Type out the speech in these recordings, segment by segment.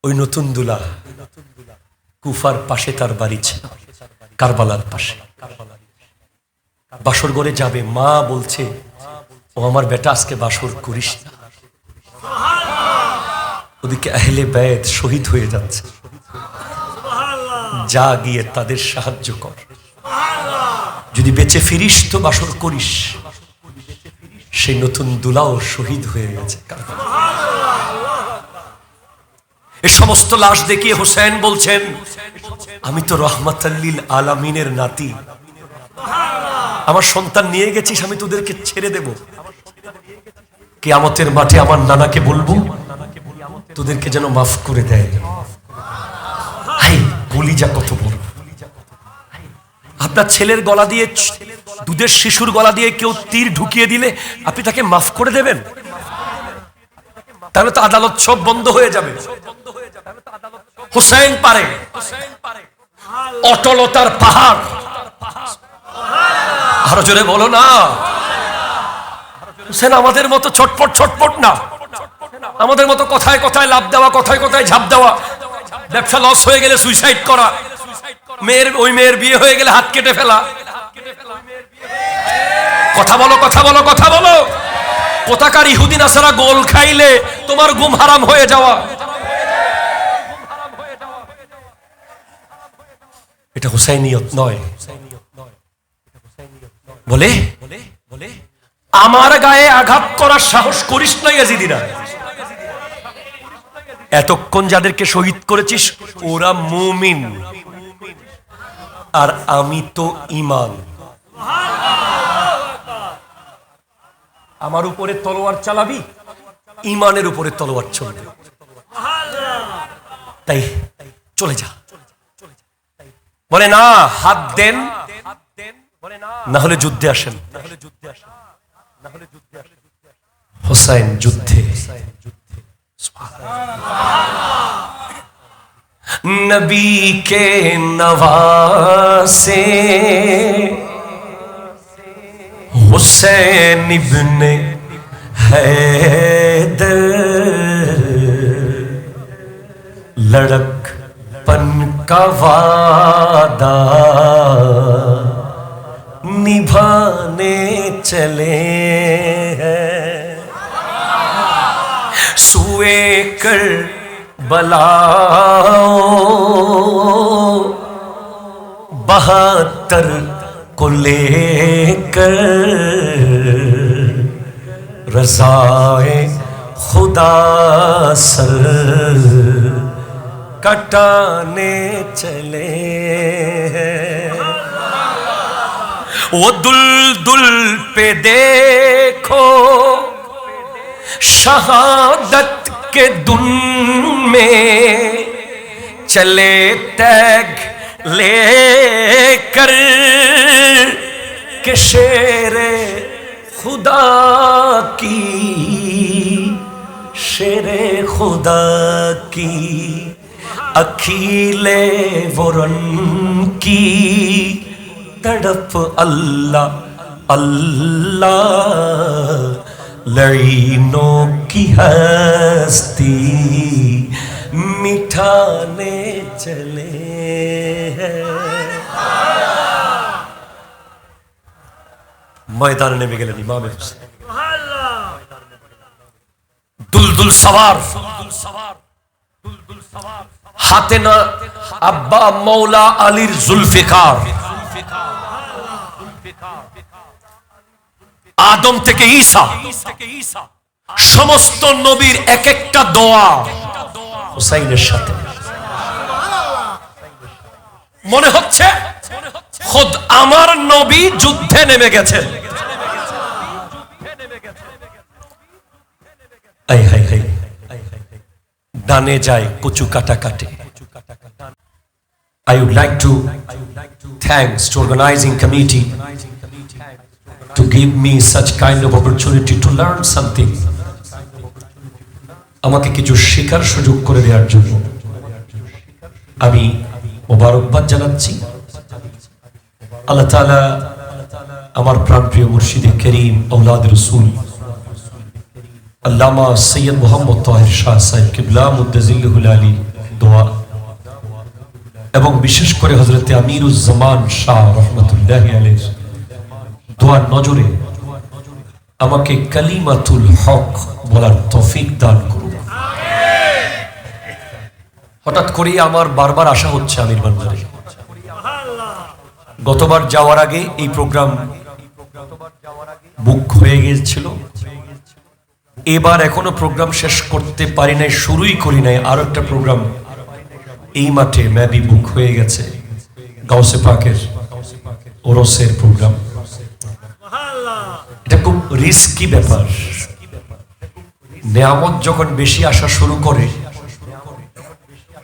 ওই নতুন দুলা কুফার পাশে তার বাড়ি ছিল, কারবালার পাশে। বাসর ঘরে যাবে, মা বলছে, ও আমার বেটা আজকে বাসর করিস না। ওদিকে আহলে বাইত শহীদ হয়ে যাচ্ছে, যা গিয়ে তাদের সাহায্য কর, যদি বেঁচে ফিরিস তো বাসর করিস। সেই নতুন দুলাও শহীদ হয়ে গেছে। এই সমস্ত লাশ দেখিয়ে হোসেন বলছেন, আমি তো রহমাতুল আলামিনের নাতি, আমার সন্তান নিয়ে গেছিস, আমি তোদেরকে ছেড়ে দেব? কিয়ামতের মাঠে আমার নানাকে বলবো তোদেরকে যেন মাফ করে দেয়। হাই কলিজা কত বড়! আপনার ছেলের গলা দিয়ে, দুধের শিশুর গলা দিয়ে কেউ তীর ঢুকিয়ে দিলে আপনি তাকে মাফ করে দেবেন? তাহলে তো আদালত সব বন্ধ হয়ে যাবে। হোসেন পারে, অটলতার পাহাড়। আরো জোরে বলো না। হোসেন আমাদের মতো ছটপট ছটপট না, আমাদের মতো কথায় কথায় লাভ দেওয়া, কথায় কথায় ঝাঁপ দেওয়া, ব্যবসা লস হয়ে গেলে সুইসাইড করা, ওই মেয়ের বিয়ে হয়ে গেলে হাত কেটে ফেলা। কথা বলো, কথা বলো, কথা বলো। কোথাকার ইহুদি নাসারা গোল খাইলে তোমার ঘুম হারাম হয়ে যাওয়া, এটা হুসাইনিয়ত নয়। বলে আমার গায়ে আঘাত করার সাহস করিস না ইয়াজিদিরা। এতক্ষণ যাদেরকে শহীদ করেছিস ওরা মুমিন, আর আমি তো ঈমান। আমার উপরে তলোয়ার চালাবি, ঈমানের উপরে তলোয়ার চলবে। তাই চলে যা। বলে না, হাত দেন, না হলে যুদ্ধে আসেন। হোসেন যুদ্ধে। নবী কে নওয়াসে हुसैन इब्ने हैदर, लड़कपन का वादा निभाने चले हैं, सुए कर बलाओ 72 को लेकर रज़ाए खुदा सर कटाने चले हैं। वो दुल पे देखो शहादत के दुन में चले तैग लेकर के शेरे खुदा की, शेरे खुदा की अखीले वरन की तड़प अल्लाह अल्लाह लईनों की हस्ती मिठाने चले हैं। मैदान नेमे गेलेन इमाम हुसैन, दुलदुल सवार, हाथे ना अब्बा मौला अलीर जुल्फिकार, आदम থেকে ঈসা সমস্ত নবীর এক একটা দোয়া হুসাইনের সাথে। মনে হচ্ছে খোদ আমার নবী যুদ্ধে নেমে গেছেন। আই হাই হাই, ডানে যায় কচু কাটা কাটে। I would like to thanks to organizing committee to give me such kind of opportunity to learn something, আমাকে কিছু শেখার সুযোগ করে দেওয়ার জন্য আমি মোবারকবাদ জানাচ্ছি। আল্লাহ তাআলা আমার প্রাণপ্রিয় মুর্শিদে করিম আওলাদ রাসূল আল্লামা সৈয়দ মোহাম্মদ তাহের শাহ সাহেব কিবলা মুদ্দাজিল্লুহুল আলী দোয়া এবং বিশেষ করে হযরত আমিরুজ্জামান শাহ রহমাতুল্লাহি আলাইহি দোয়ার নজরে আমাকে কালিমাতুল হক বলার তৌফিক দান করুন। হঠাৎ করে আমার বারবার আশা হচ্ছে আমির বান্দারে। গতবার যাওয়ার আগে এই প্রোগ্রাম বুক হয়ে গিয়েছিল, এবার এখনো প্রোগ্রাম শেষ করতে পারি নাই, শুরুই করি নাই। আর একটা প্রোগ্রাম এই মাঠে মেবি বুক হয়ে গেছে, গাউসে পাকের ওরসের প্রোগ্রাম। এটা খুব রিস্কি ব্যাপার। নেয়ামত যখন বেশি আসা শুরু করে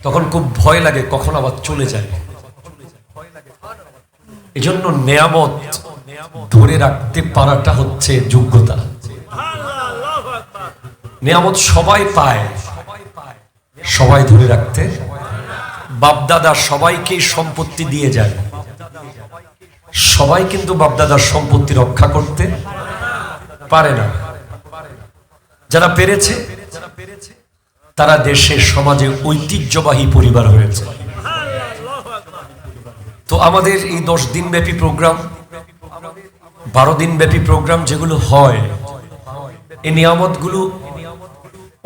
তখন খুব ভয় লাগে কখন আবার চলে যায়। এজন্য নেয়ামত ধরে রাখতে পারাটা হচ্ছে যোগ্যতা। নেয়ামত সবাই পায়, সবাই ধরে রাখতে বাপদাদা সবাইকে সম্পত্তি দিয়ে যায়, সবাই কিন্তু বাপদাদার সম্পত্তি রক্ষা করতে পারে না। যারা পেরেছে তারা দেশে সমাজে ঐতিহ্যবাহী পরিবার হয়েছে। তো আমাদের এই 10 দিন ব্যাপী প্রোগ্রাম, 12 দিন ব্যাপী প্রোগ্রাম যেগুলো হয়, এই নিয়ামতগুলো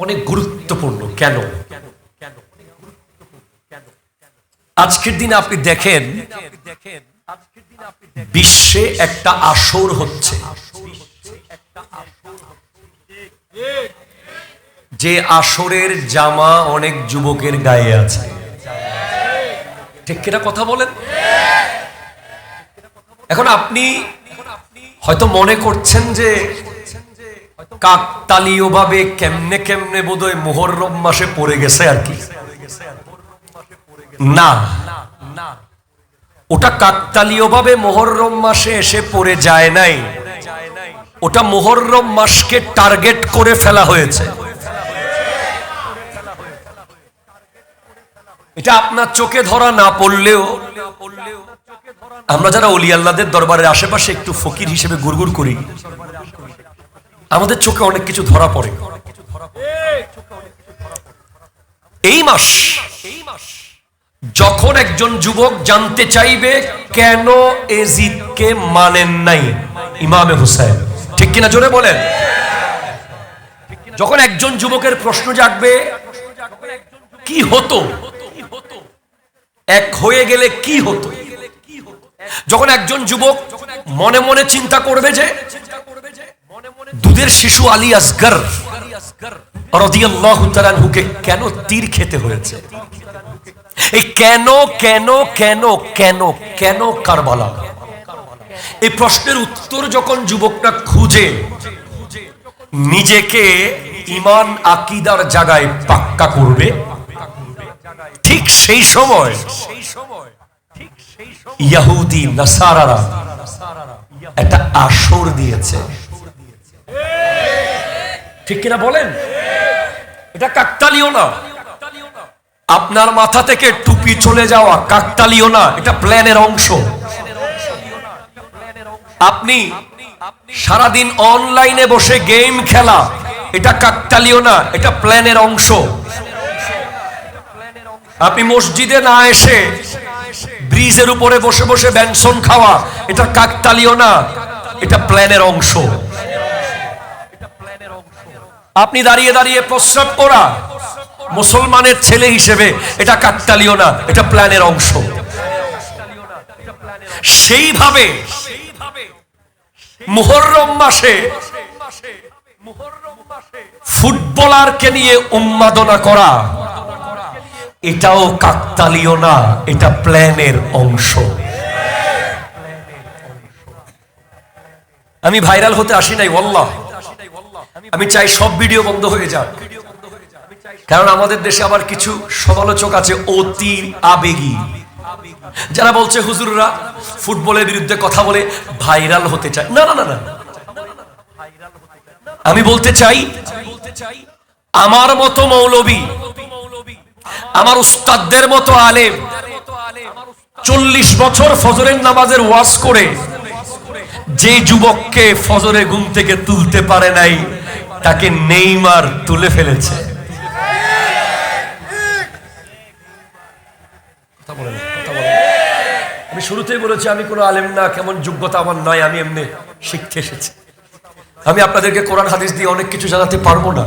অনেক গুরুত্বপূর্ণ। কেন? আজকের দিনে আপনি দেখেন বিশ্বে একটা আসর হচ্ছে, যে আসরের জামা অনেক যুবকের গায়ে আছে। ঠিক কিনা কথা বলেন? এখন আপনি হয়তো মনে করছেন যে কাকতালীয় ভাবে কেমনে কেমনে বোধহয় মুহররম মাসে পড়ে গেছে আর কি। না, ওটা কাকতালীয় ভাবে মুহররম মাসে এসে পড়ে যায় নাই, ওটা মুহররম মাসকে টার্গেট করে ফেলা হয়েছে। এটা আপনার চোখে ধরা না পড়লেও আমরা যারা ওলি আল্লাহদের দরবারের আশেপাশে একটু ফকির হিসেবে গুড়গুড় করি, আমাদের চোখে অনেক কিছু ধরা পড়ে। এই মাস যখন একজন যুবক জানতে চাইবে কেন এজিদকে মানেন নাই ইমামে হুসাইন, ঠিক কিনা জোরে বলেন? যখন একজন যুবকের প্রশ্ন জাগবে কি হতো, এক হয়ে গেলে কি হতো, যখন একজন যুবক মনে মনে চিন্তা করবে যে দুধের শিশু আলী আসগর রাদিয়াল্লাহু তাআলা আনহুকে কেন তীর খেতে হয়েছে, এই কেন কেন কেন কেন কেন কারবালা, এই প্রশ্নের উত্তর যখন যুবকটা খুঁজে নিজেকে ঈমান আকীদার জায়গায় পাক্কা করবে, ঠিক সেই সময় ইহুদি নাসারারা একটা আসর দিয়েছে। ঠিক কিনা বলেন? এটা কাকতালীয় না। আপনার মাথা থেকে টুপি চলে যাওয়া কাকতালীয় না, এটা প্ল্যানের অংশ। আপনি সারাদিন অনলাইনে বসে গেম খেলা, এটা কাকতালীয় না, এটা প্ল্যানের অংশ। আপনি মসজিদে না এসে ব্রিজের উপরে বসে বসে ব্যঞ্জন খাওয়া, এটা কাকতালীয় না, এটা প্ল্যানের অংশ। আপনি দাঁড়িয়ে দাঁড়িয়ে প্রস্রাব করা মুসলমানের ছেলে হিসেবে, এটা কাকতালীয় না, এটা প্ল্যানের অংশ। সেইভাবে মুহররম মাসে ফুটবলারকে নিয়ে উন্মাদনা করা, এটাও কাকতালীয় না, এটা প্ল্যানের অংশ। আমি ভাইরাল হতে আসি নাই, ওয়াল্লাহ। আমি চাই সব ভিডিও বন্ধ হয়ে যাক, কারণ আমাদের দেশে আবার কিছু সমালোচক আছে অতি আবেগী, যারা বলছে হুজুররা ফুটবলের বিরুদ্ধে কথা বলে ভাইরাল হতে চায়। না না না না, আমি বলতে চাই আমার মতো মৌলবী, আমার উস্তাদদের মতো আলেম 40 বছর ফজরের নামাজের ওয়াজ করে যে যুবককে ফজরে ঘুম থেকে তুলতে পারে নাই, তাকে নেইমার তুলে ফেলেছে। আমি শুরুতেই বলেছি আমি কোনো আলেম না, কেমন যোগ্যতা আমার নয়, আমি এমনি শিখতে এসেছি। আমি আপনাদেরকে কোরআন হাদিস দিয়ে অনেক কিছু জানাতে পারবো না,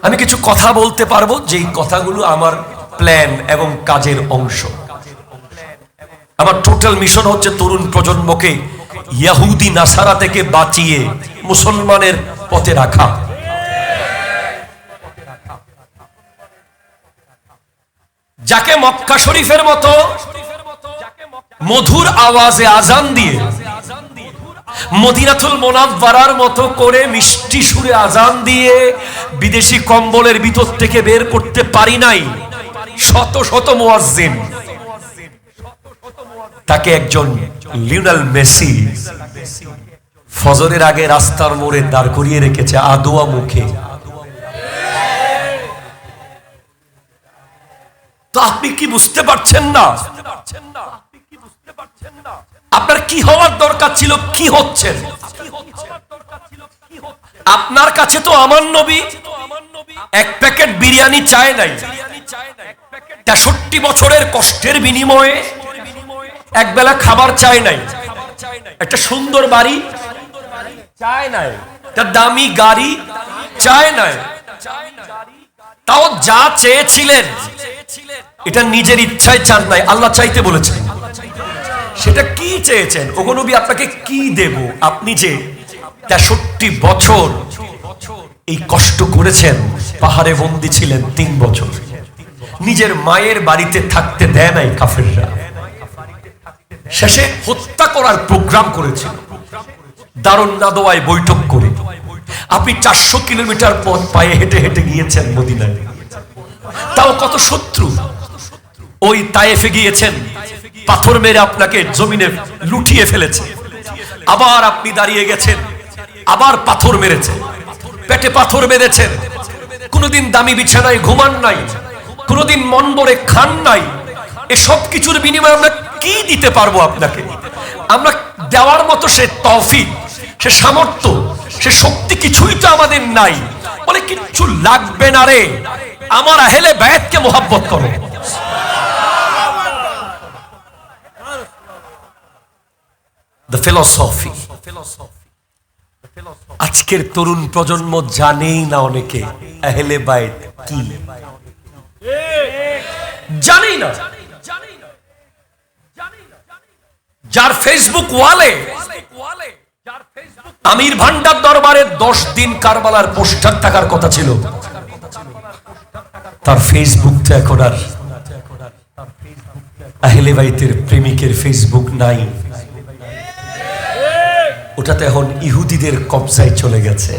আমি কিছু কথা বলতে পারবো যেই কথাগুলো আমার প্ল্যান এবং কাজের অংশ। আমার টোটাল মিশন হচ্ছে তরুণ প্রজন্মকে ইহুদি নাসারা থেকে বাঁচিয়ে মুসলমানের পথে রাখা। যাকে মক্কা শরীফের মতো মধুর আওয়াজে আজান দিয়ে, মদিনাতুল মুনাওয়ারার মতো করে মিষ্টি সুরে আজান দিয়ে বিদেশি কম্বলের ভিতর থেকে বের করতে পারি নাই শত শত মুয়াজ্জিন, তাকে একজন লিওনেল মেসি ফজরের আগে রাস্তার মোড়ে দাঁড় করিয়ে রেখেছে আদোয়া মুখে। তো আপনি কি বুঝতে পারছেন না আপনার কি হওয়ার দরকার ছিল, কি হচ্ছেন? আপনার কাছে তো আমার নবী এক প্যাকেট বিরিয়ানি চায় নাই, 63 বছরের কষ্টের বিনিময়ে একবেলা খাবার চায় নাই, একটা সুন্দর বাড়ি চায় নাই, একটা দামি গাড়ি চায় নাই, তাও যা চেয়েছিলেন এটা নিজের ইচ্ছায় চান নাই, আল্লাহ চাইতে বলেছেন। সেটা কি চেয়েছেন? ওগো নবী আপনাকে কি দেব? আপনি যে 63 বছর এই কষ্ট করেছেন, পাহাড়ে বন্দী ছিলেন 3 বছর, নিজের মায়ের বাড়িতে থাকতে দেয় নাই কাফেররা, শেষে হত্যা করার প্রোগ্রাম করেছিল দারুন নাদওয়ায় বৈঠক করে। আপনি 400 কিলোমিটার পথ পায়ে হেঁটে হেঁটে গিয়েছেন মদিনায়, তাও কত শত্রু। ওই তায়েফে গিয়েছেন, পাথর মেরে আপনাকে জমিনে লুটিয়ে ফেলেছে, আবার আপনি দাঁড়িয়ে গেছেন, আবার পাথর মেরেছে, পেটে পাথর মেরেছেন, কোনোদিন দামি বিছানায় ঘুমান নাই, কোনোদিন মন ভরে খান নাই। এসব কিছুর বিনিময়ে আমরা কি দিতে পারবো আপনাকে? আমরা দেওয়ার মতো সে তৌফিক, সে সামর্থ্য, সে শক্তি কিছুই তো আমাদের নাই। বলে কিচ্ছু লাগবে না রে, আমার আহলে বায়াতকে মোহাব্বত করো। The philosophy. আজকের তরুণ প্রজন্ম জানেই না অনেকে আহলে বায়াত কি, জানেই না। যার ফেসবুক ওয়ালে আমির ভান্ডার দরবারে 10 দিন কারবালার পোস্টার থাকার কথা ছিল, তার ফেসবুক তো এখন আর আহলে বাইতের প্রেমিকের ফেসবুক নাই, ওটাতে এখন ইহুদিদের কবজায় চলে গেছে।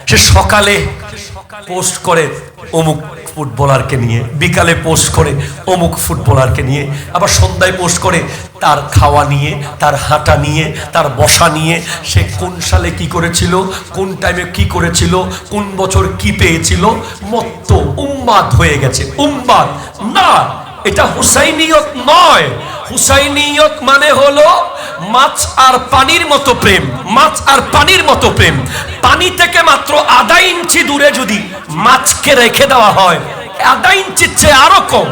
সে সকালে পোস্ট করে অমুক ফুটবলারকে নিয়ে, বিকালে পোস্ট করে অমুক ফুটবলারকে নিয়ে, আবার সন্ধ্যায় পোস্ট করে তার খাওয়া নিয়ে, তার হাঁটা নিয়ে, তার বসা নিয়ে, সে কোন সালে কি করেছিল, কোন টাইমে কি করেছিল, কোন বছর কি পেয়েছিল। মত্ত উম্মাদ হয়ে গেছে। উম্মাদ না, এটা হুসাইনিয়ত নয়। হুসাইনিয়ত মানে হলো মাছ আর পানির মতো প্রেম, মাছ আর পানির মতো প্রেম। পানি থেকে মাত্র আধা ইঞ্চি দূরে যদি মাছকে রেখে দেওয়া হয়, আধা ইঞ্চির চেয়ে আরো কম,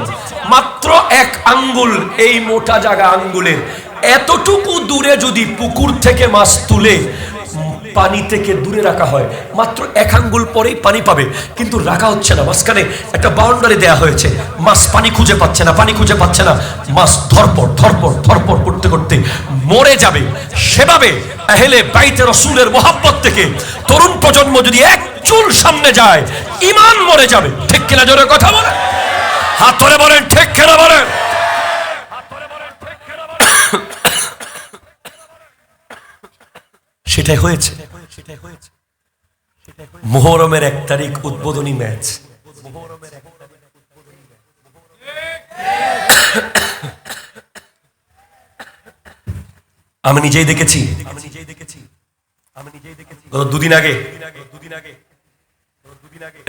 মাত্র 1 আঙ্গুল, এই মোটা জায়গা আঙ্গুলের এতটুকু দূরে যদি পুকুর থেকে মাছ তুলে পানি থেকে দূরে রাখা হয়, মাত্র 1 আঙ্গুল পরেই পানি পাবে, কিন্তু রাখা হচ্ছে না। মাঝখানে একটা বাউন্ডারি দেয়া হয়েছে, মাছ পানি খুঁজে পাচ্ছে না, পানি খুঁজে পাচ্ছে না, মাছ ধরপড় ধরপড় ধরপড় করতে করতে মরে যাবে। সেভাবে আহলে বাইতে রাসূলের মোহাব্বত থেকে তরুণ প্রজন্ম যদি এক চুল সামনে যায়, ঈমান মরে যাবে। ঠিক কিনা? জোরে কথা বলেন, হাত ধরে বলেন ঠিক কিনা বলেন। সেটাই হয়েছে। মুহররমের 1 তারিখ উদ্বোধনী ম্যাচ, আমি নিজেই দেখেছি। গত 2 দিন আগে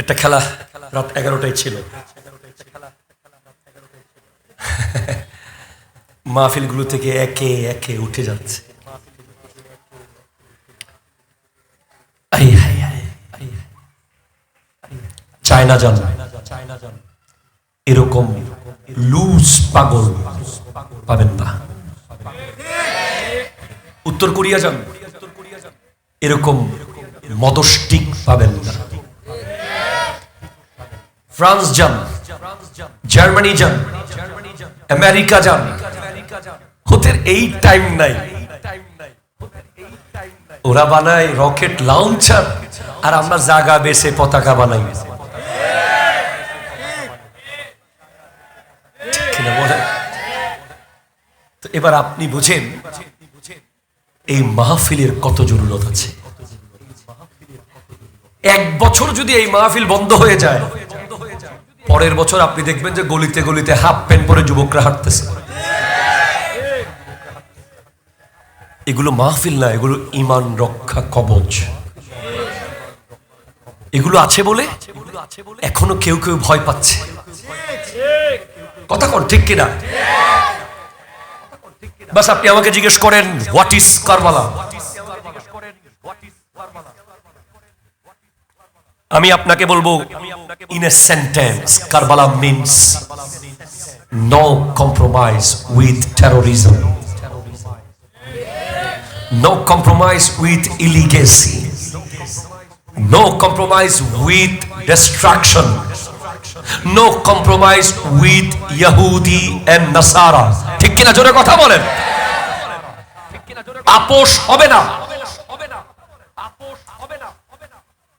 একটা খেলা রাত 11টায় ছিল। মাহফিলগুলো থেকে একে একে উঠে যাচ্ছে। চায়না যান, এরকম লুজ পাগল পাবেন না। উত্তর কোরিয়া যান, এরকম মদস্টিক পাবেন না। ফ্রান্স যান, জার্মানি যান, আমেরিকা যান, ওদের এই টাইম নাই। ওরা বানায় রকেট লঞ্চার, আর আমরা জায়গা বেছে পতাকা বানাই। তো এবার আপনি বুঝেন এই মাহফিলের কত জরুরত আছে। এক বছর যদি এই মাহফিল বন্ধ হয়ে যায়, পরের বছর আপনি দেখবেন যে গলিতে গলিতে হাফ প্যান্ট পরে যুবকরা হাঁটতেছে। এগুলো মাহফিল না, এগুলো ঈমান রক্ষা কবচ। এগুলো আছে বলে এখনো কেউ কেউ ভয় পাচ্ছে। কথা কোন ঠিক কিনা? বাস আপনি আমাকে জিজ্ঞেস করেন হোয়াট ইজ কারবালা, আমি আপনাকে বলবো in a sentence, Karbala means no compromise with terrorism, no compromise with illegacy, no compromise with destruction, no compromise with Yahudi and Nasara। ঠিক কিনা? জোরে কথা বলেন। আপোষ হবে না।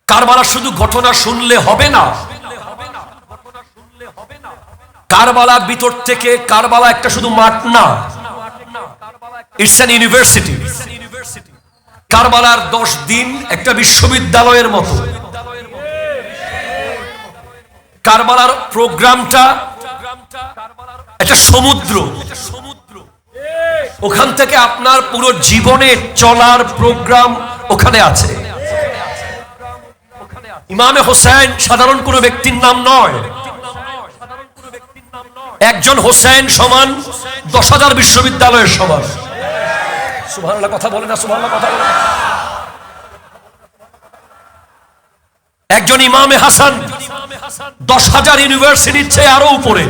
কারবালা শুধু ঘটনা শুনলে হবে না, কারবালা ভিতর থেকে, কারবালা একটা শুধু মাঠ না, ইটস অ্যান ইউনিভার্সিটি। কারবালার 10 দিন একটা বিশ্ববিদ্যালয়ের মতো। কারবালার প্রোগ্রামটা একটা সমুদ্র, ওখান থেকে আপনার পুরো জীবনে চলার প্রোগ্রাম ওখানে আছে। ইমামে হোসেন সাধারণ কোনো ব্যক্তির নাম নয়। একজন হোসেন সমান 10,000 বিশ্ববিদ্যালয়ের সমান। সুবহানাল্লাহ কথা বলে না, সুবহানাল্লাহ কথা বলে। একজন ইমামে হাসান 10,000 ইউনিভার্সিটির চেয়ে আরো উপরে।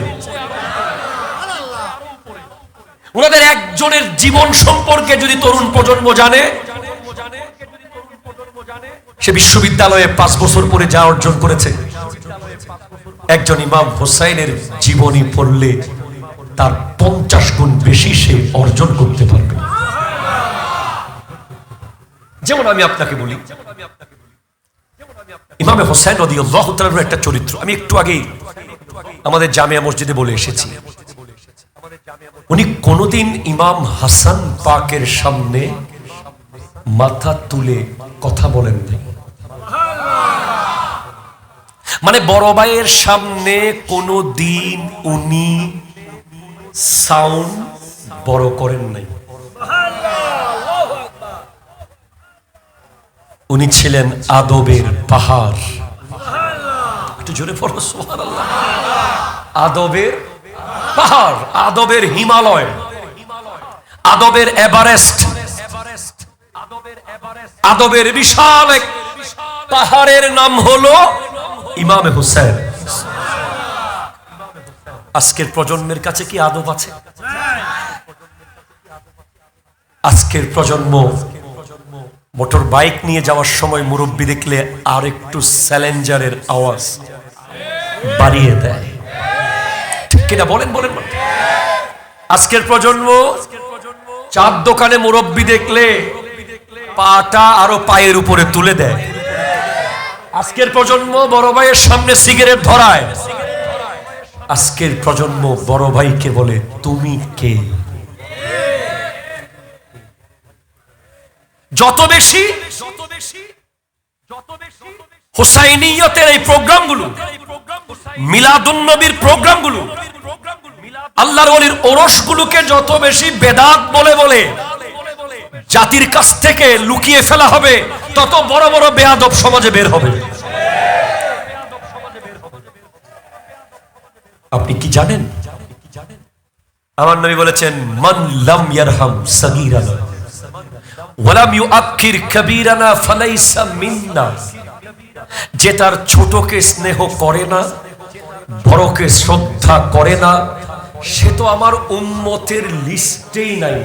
ওনাদের একজনের জীবন সম্পর্কে যদি তরুণ প্রজন্ম জানে, সে বিশ্ববিদ্যালয়ে 5 বছর পরে যা অর্জন করেছে, একজন ইমাম হোসাইনের জীবনী পড়লে তার 50 গুণ বেশি সে অর্জন করতে পারবে। যেমন আমি আপনাকে বলি, ইমামে হোসেন রাদিয়াল্লাহু তাআলার একটা চরিত্র আমি একটু আগে আমাদের জামিয়া মসজিদে বলে এসেছি। উনি কোনদিন ইমাম হাসান পাকের সামনে মাথা তুলে কথা বলেন নাই। মানে বড় ভাইয়ের সামনে কোনদিন উনি সাউন্ড বড় করেন নাই। উনি ছিলেন আদবের পাহাড়। একটু জোরে পড়ো সুবহানাল্লাহ। আদবের পাহাড়, আদবের হিমালয়, আদবের এভারেস্ট, আদবের বিশাল এক পাহাড়ের নাম হলো ইমামে হোসেন। আজকের প্রজন্মের কাছে কি আদব আছে? আজকের প্রজন্ম মোটর বাইক নিয়ে যাওয়ার সময় মুরব্বী দেখলে আর একটু চ্যালেঞ্জারের আওয়াজ বাড়িয়ে দেয়। ঠিক কিনা? বলেন বলেন। আজকের প্রজন্ম চার দোকানে মুরব্বী দেখলে পাটা আরো পায়ের উপরে তুলে দেয়। আজকের প্রজন্ম বড় ভাইয়ের সামনে সিগারেট ধরায়। আজকের প্রজন্ম বড় ভাইকে বলে তুমি কে। যত বেশি হুসাইনিয়তের এই প্রোগ্রামগুলো, মিলাদুন নবীর প্রোগ্রামগুলো, আল্লাহর ওলির ওরসগুলোকে যত বেশি বেদাত বলে বলে জাতির কাছ থেকে লুকিয়ে ফেলা হবে, তত বড় বড় বেয়াদব সমাজে বের হবে। আপনি কি জানেন? আমার নবী বলেছেন, মান লাম ইয়ারহাম সাগীরানা ওয়া লাম ইউআক্কির কাবীরানা ফালাইসা মিন্না। যে তার ছোটকে স্নেহ করে না, বড়কে শ্রদ্ধা করে না, সে তো আমার উম্মতের লিস্টেই নাই।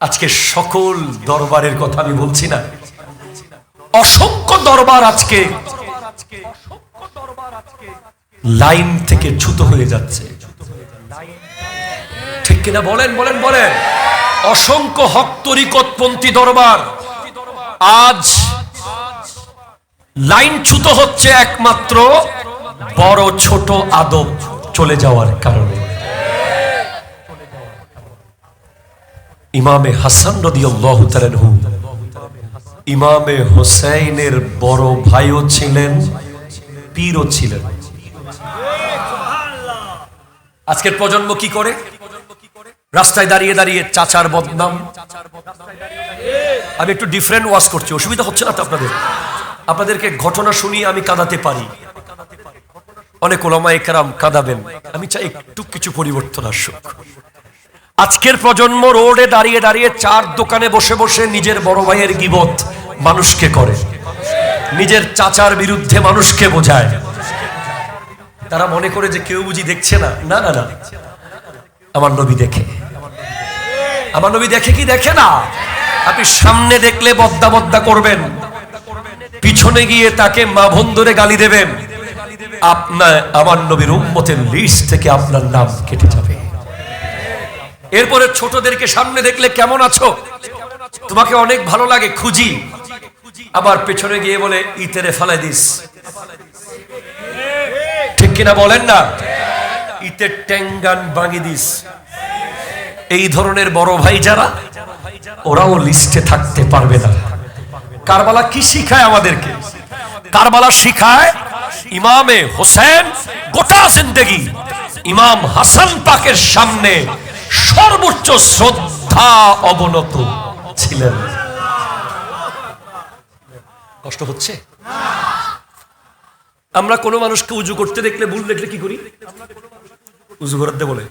আজকে সকল দরবারের কথা আমি বলছি না, অসংখ্য দরবার আজকে লাইন থেকে চ্যুত হয়ে যাচ্ছে, ঠিক কিনা বলেন বলেন বলেন। অসংখ্য হক তরিকতপন্থী দরবার আজ লাইন চ্যুত হচ্ছে একমাত্র বড় ছোট আদব চলে যাওয়ার কারণে। ইমামে হাসান রাদিয়াল্লাহু তাআলা আনহু ইমামে হোসেনের বড় ভাইও ছিলেন, পীরও ছিলেন। আজকের প্রজন্ম কি করে? রাস্তায় দাঁড়িয়ে দাঁড়িয়ে চাচার বদনাম। আমি একটু ডিফারেন্ট ওয়াজ করছি, অসুবিধা হচ্ছে না তো আপনাদের? আপনাদেরকে ঘটনা শুনিয়ে আমি কাঁদাতে পারি, অনেক ওলামায়ে কেরাম কাঁদাবেন, আমি চাই একটু কিছু পরিবর্তন আসুক। আজকের প্রজন্ম রোডে দাঁড়িয়ে দাঁড়িয়ে চার দোকানে বসে বসে নিজের বড় ভাইয়ের গীবত মানুষকে করে, নিজের চাচার বিরুদ্ধে মানুষকে বোঝায়। তারা মনে করে যে কেউ বুঝি দেখছে না। না না না, আমার নবী দেখে। আমার নবী দেখে কি দেখে না? আপনি সামনে দেখলে বদ্দা বদ্দা করবেন, পিছনে গিয়ে তাকে মা ভন্দরে গালি দেবেন, আপনার আমার নবীর উম্মতের লিস্ট থেকে আপনার নাম কেটে যাবে। এরপরে ছোটদেরকে সামনে দেখলে কেমন আছো, তোমাকে অনেক ভালো লাগে, খুঁজি, আবার পেছনে গিয়ে বলে ইতেরে ফালাই দিস, ঠিক কিনা বলেন না? ইতের ট্যাঙ্গান ভাঙি দিস। এই ধরনের বড় ভাই যারা, ওরাও লিস্টে থাকতে পারবে না। কারবালা কি শিখায় আমাদেরকে? কারবালা শিখায় ইমামে হোসেন গোটা জিন্দেগি ইমাম হাসান পাকের সামনে সর্বোচ্চ শ্রদ্ধা অবনত ছিলেন। কষ্ট হচ্ছে? আমরা কোন মানুষকে উজু করতে দেখলে, ভুল দেখলে কি করি? উজু করতে বলে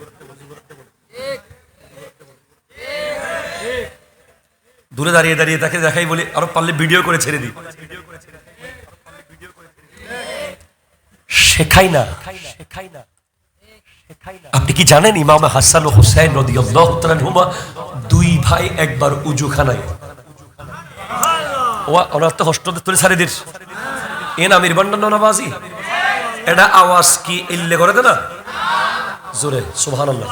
দূরে দাঁড়িয়ে দাঁড়িয়ে তাকে দেখাই, বলি আরো পারলে ভিডিও করে ছেড়ে দিই। শেখাই না। আপনি কি জানেন ইমাম হাসান ও হুসাইন রাদিয়াল্লাহু তাআলা আনহুমা দুই ভাই একবার উজুখানায়, ওনার তো হস্তে তুলে ছাড়ে দিস এন আমির বান্ডান নবাজি, এটা আওয়াজ কি ইল্লে করে দে না জোরে সুবহানাল্লাহ।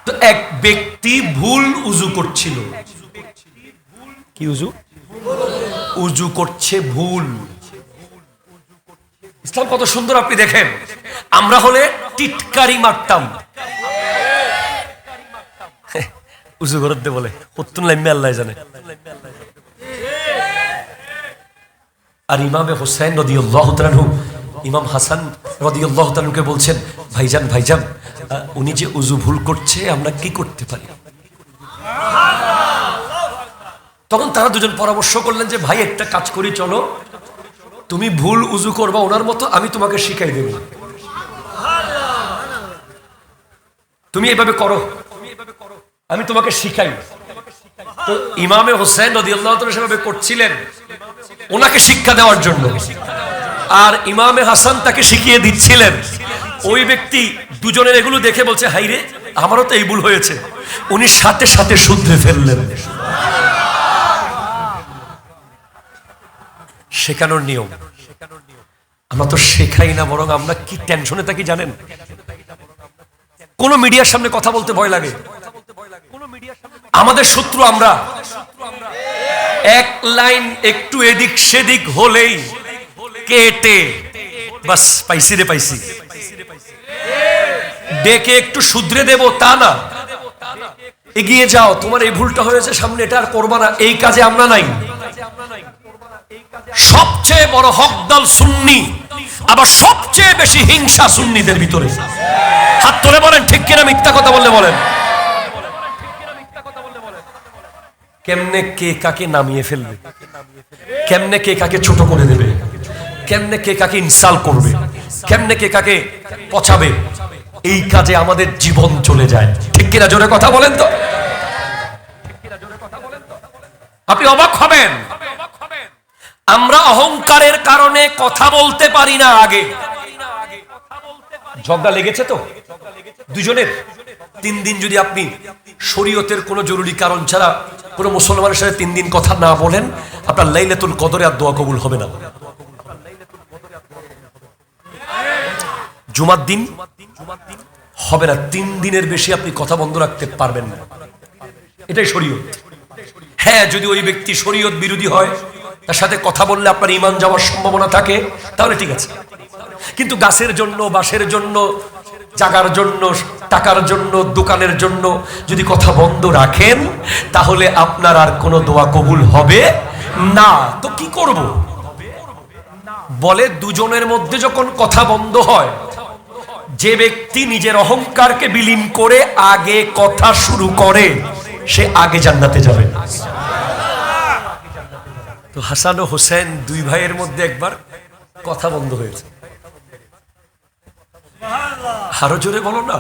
তো এক ব্যক্তি ভুল উজু করছিল। কি উজু? উজু করছে ভুল। ইসলাম কত সুন্দর আপনি দেখেন। আমরা হলে টিটকারি মারতাম, উজু করতে বলে কত্তুন লাইমে আল্লাহ জানে। আর ইমামে হোসেন রাদিয়াল্লাহু তাআলা আনহু ইমাম হাসান রাদিয়াল্লাহু তাআলা আনহুকে বলছেন, ভাইজান ভাইজান, উনি যে উজু ভুল করছে, আমরা কি করতে পারি? তখন তারা দুজন পরামর্শ করলেন যে ভাই একটা কাজ করি, চলো তুমি ভুল উজু করবা ওনার মতো, আমি তোমাকে শিখাই দেব, তুমি এভাবে করো, আমি তোমাকে শিখাই। তো ইমামে হোসেন রাদিয়াল্লাহু তাআলা সেভাবে করছিলেন ওনাকে শিক্ষা দেওয়ার জন্য, আর ইমামে হাসান তাকে শিখিয়ে দিচ্ছিলেন। ওই ব্যক্তি দুজনের এগুলো দেখে বলছে, হাই রে, আমারও তো এই ভুল হয়েছে। উনি সাথে সাথে শুধরে ফেললেন। শেখানোর নিয়ম আমরা তো শেখাই না, বরং আমরা কি টেনশনে থাকি জানেন? কোন মিডিয়ার সামনে কথা বলতে ভয় লাগে। আমাদের শত্রু আমরা। এক লাইন একটু এদিক সেদিক হলেই কেটে বাস পাইছি রে পাইছি, ডেকে একটু শুধরে দেব তা না, এগিয়ে যাও, তোমার এই ভুলটা হয়েছে, সামনে এটা আর করবা না, এই কাজে আমরা নাই। সবচেয়ে বড় হকদল সুন্নি, আবার সবচেয়ে বেশি হিংসা সুন্নিদের ভিতরে। হাত তুলে বলেন ঠিক কিনা, মিথ্যা কথা বললে বলেন। কেমনে কে কাকে নামিয়ে ফেলবে, কেমনে কে কাকে ছোট করে দেবে, কেমনে কে কাকে ইনসাল্ট করবে, কেমনে কে কাকে পচাবে, এই কাজে আমাদের জীবন চলে যায়। ঠিক কিনা জোরে কথা বলেন তো। আপনি অবাক হবেন, আমরা অহংকারের কারণে কথা বলতে পারি না। আগে ঝগড়া লেগেছে তো দুজনের, 3 দিন যদি আপনি শরীয়তের কোনো জরুরি কারণ ছাড়া কোনো মুসলমানের সাথে 3 দিন কথা না বলেন, আপনার লাইলাতুল কদরে আর দোয়া কবুল হবে না। জুমার দিন হবে না, 3 দিনের বেশি আপনি কথা বন্ধ রাখতে পারবেন না। এটাই শরীয়ত। হ্যাঁ, যদি ওই ব্যক্তি শরীয়ত বিরোধী হয়, তার সাথে কথা বললে আপনার ঈমান যাওয়ার সম্ভাবনা থাকে, তাহলে ঠিক আছে। কিন্তু গাছের জন্য, বাঁশের জন্য, জাগার জন্য, টাকার জন্য, দোকানের জন্য যদি কথা বন্ধ রাখেন, তাহলে আপনার আর কোনো দোয়া কবুল হবে না। তো কি করব? বলে দুজনের মধ্যে যখন কথা বন্ধ হয়, যে ব্যক্তি নিজের অহংকারকে বিলীন করে আগে কথা শুরু করে, সে আগে জান্নাতে যাবে। তো হাসান ও হোসেন 2 ভাইয়ের মধ্যে একবার কথা বন্ধ হয়েছে। আরো জোরে বলো না।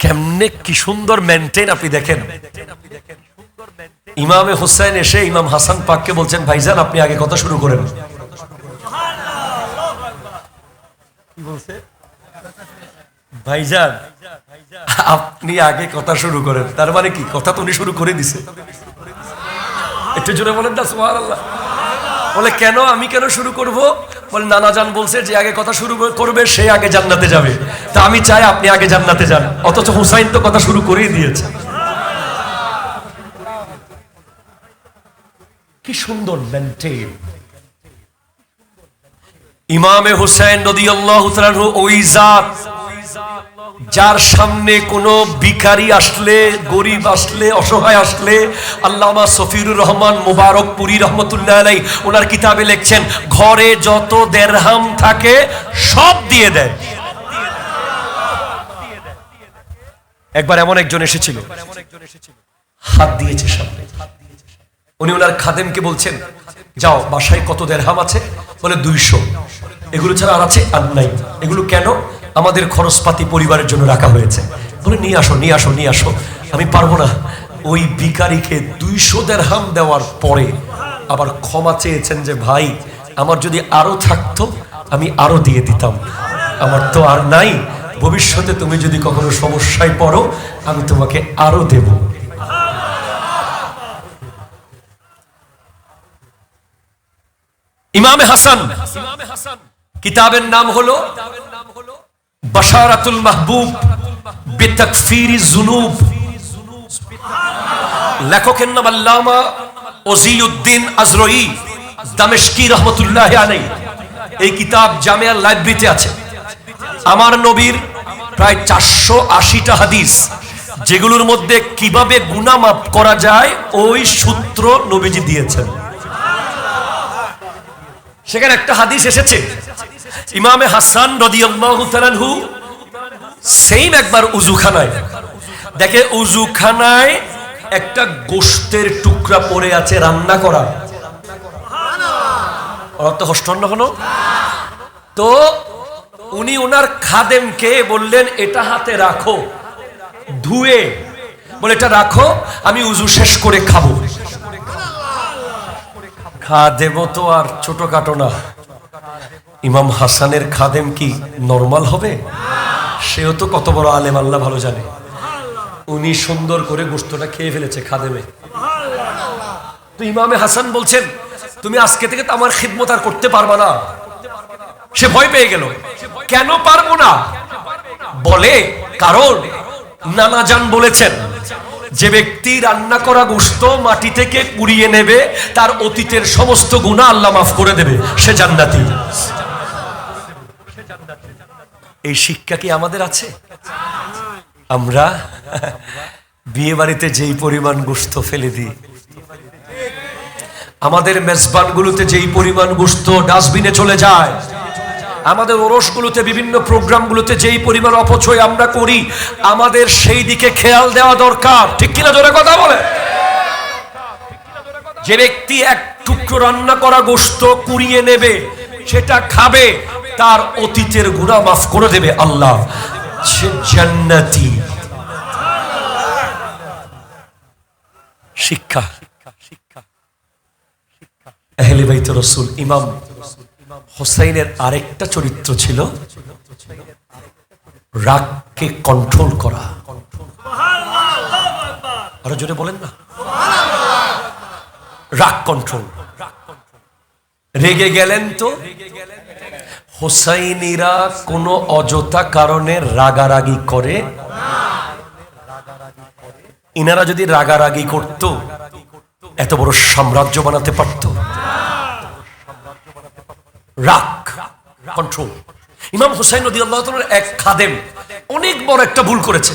কেমনে কি সুন্দর মেনটেন, আপনি দেখেন। ইমামে হোসেন এসে ইমাম হাসান পাককে বলছেন, ভাইজান আপনি আগে কথা শুরু করেন। কি বলছে? ভাইজান আপনি আগে কথা শুরু করেন। তার মানে কি, কথা তো উনি শুরু করে দিছে। একটু জোরে বলেন না সুবহানাল্লাহ। বলে কেন, আমি কেন শুরু করব? বলে নানা জান বলছে যে আগে কথা শুরু করবে সে আগে জান্নাতে যাবে, তা আমি চাই আপনি আগে জান্নাতে যান। অথচ হুসাইন তো কথা শুরু করেই দিয়েছে। কি সুন্দর মেনটেন। ইমামে হুসাইন রাদিয়াল্লাহু তাআলা ওই জাত যার সামনে কোনো ভিখারি আসলে, গরিব আসলে, অসহায় আসলে, আল্লামা সফিউর রহমান মুবারকপুরী রহমতুল্লাহ আলাইহি ওনার কিতাবে লিখছেন, ঘরে যত দিরহাম থাকে সব দিয়ে দেয়। একবার এমন একজন এসেছিল, হাত দিয়েছে সামনে। উনি ওনার খাদেমকে বলছেন, যাও বাসায় কত দিরহাম আছে? বলে 200। এগুলো ছাড়া আর আছে? আর নাই। এগুলো কেন? আমাদের খরচপাতি পরিবারের জন্য রাখা হয়েছে। বলে নিয়ে আসো, নিয়ে আসো, নিয়ে আসো। আমি পারবো না। ওই ভিখারিকে 200 দিরহাম দেওয়ার পরে আবার ক্ষমা চেয়েছেন যে ভাই আমার যদি আরো থাকতো আমি আরো দিয়ে দিতাম, আমার তো আর নাই। ভবিষ্যতে তুমি যদি কখনো সমস্যায় পড়ো আমি তোমাকে আরো দেব। ইমামে হাসান, কিতাবের নাম হলো বাশারাতুল মাহবুব বিতাকফিরিজ যুনুব। লেখকের নাম আল্লামা ওজিউদ্দিন আজরই দামেশকি রহমতুল্লাহ আলাইহি। এই কিতাব জামিয়া লাইব্রেরিতে আছে। আমার নবীর প্রায় 480টা হাদিস, যেগুলোর মধ্যে কিভাবে গুনাহ মাফ করা যায় ওই সূত্র নবীজি দিয়েছেন। সেখানে একটা হাদিস এসেছে, ইমামে হাসান রাদিয়াল্লাহু তাআলা আনহু সেইম একবার উযুখানায় দেখে, উযুখানায় একটা গোশতের টুকরা পড়ে আছে রান্না করা। অর্থ হস্টন না হলো। তো উনি ওনার খাদেমকে বললেন, এটা হাতে রাখো, ধুয়ে বলে এটা রাখো, আমি উযু শেষ করে খাবো। খাদেম তো আর ছোটখাটো না। ইমাম হাসানের খাদেম কি নরমাল হবে? সেও তো কত বড় আলেম আল্লাহ ভালো জানে। উনি সুন্দর করে গোশতটা খেয়ে ফেলেছে খাদেমে। তো ইমামে হাসান বলছেন, তুমি আজকে থেকে তো আমার খিদমত আর করতে পারবা না। সে ভয় পেয়ে গেল। কেন পারবো না? বলে কারণ নানা জান বলেছেন, যে ব্যক্তি রান্না করা গোশত মাটি থেকে কুড়িয়ে নেবে তার অতীতের সমস্ত গুনাহ আল্লাহ মাফ করে দেবে, সে জান্নাতি। এই শিক্ষা কি আমাদের আছে? আমরা বিয়ে বাড়িতে যেই পরিমাণ গোশত ফেলে দিই, আমাদের মেজবানগুলোতে যেই পরিমাণ গোশত ডাস্টবিনে চলে যায়, আমাদের ওরসগুলোতে, বিভিন্ন প্রোগ্রামগুলোতে যেই পরিমাণ অপচয় আমরা করি, আমাদের সেই দিকে খেয়াল দেওয়া দরকার। ঠিক কিনা জোরে কথা বলে? যে ব্যক্তি এক টুকরো রান্না করা গোশত কুড়িয়ে নেবে, সেটা খাবে, তার অতীতের গুনাহ মাফ করে দেবে আল্লাহ, সে জান্নাতি। শিক্ষা। আহলে বাইত রাসূল ইমাম হোসাইনের আরেকটা চরিত্র ছিল রাগকে কন্ট্রোল করা। আরো জোরে বলেন না, রাগ কন্ট্রোল। রেগে গেলেন তো হোসাইনিরা কোনো অযথা কারণে রাগারাগি করে। ইনারা যদি রাগারাগি করত এত বড় সাম্রাজ্য বানাতে পারত। রাগ কন্ট্রোল। ইমাম হুসাইন রাদিয়াল্লাহু তাআলার এক খাদেম অনেক বড় একটা ভুল করেছে,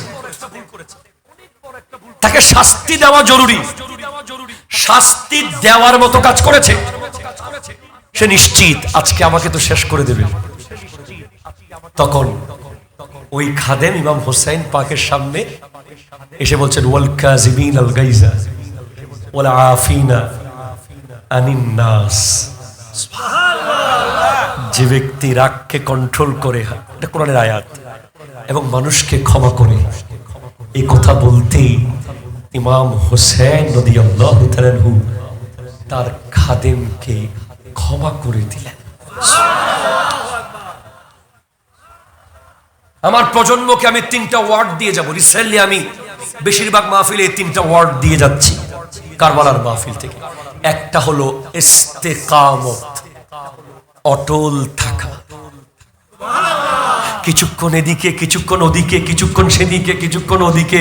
তাকে শাস্তি দেওয়া জরুরি। শাস্তি দেওয়ার মতো কাজ করেছে, সে নিশ্চিত আজকে আমাকে তো শেষ করে দেবে। তখন ওই খাদেম ইমাম হুসাইন পাকের সামনে এসে বলছেন ওয়াল কাযিমিন আল গাইজা ওয়াল আফিনা আনিন নাস। যে ব্যক্তি রাগকে কন্ট্রোল করে, এটা কোরআনের আয়াত, এবং মানুষকে ক্ষমা করে, এই কথা বলতেই ইমাম হুসাইন রাদিয়াল্লাহু তাআলা আনহু তার খাদেমকে ক্ষমা করে দিলেন। আমার প্রজন্মকে আমি 3টা ওয়ার্ড দিয়ে যাব। রিসেন্টলি আমি বেশিরভাগ মাহফিলে 3টা ওয়ার্ড দিয়ে যাচ্ছি কারবালার মাহফিল থেকে। একটা হলো ইস্তেকামত, অটল থাকা। কিছুক্ষণ এদিকে, কিছুক্ষণ ওদিকে, কিছুক্ষণ সেদিকে, কিছুক্ষণ ওদিকে।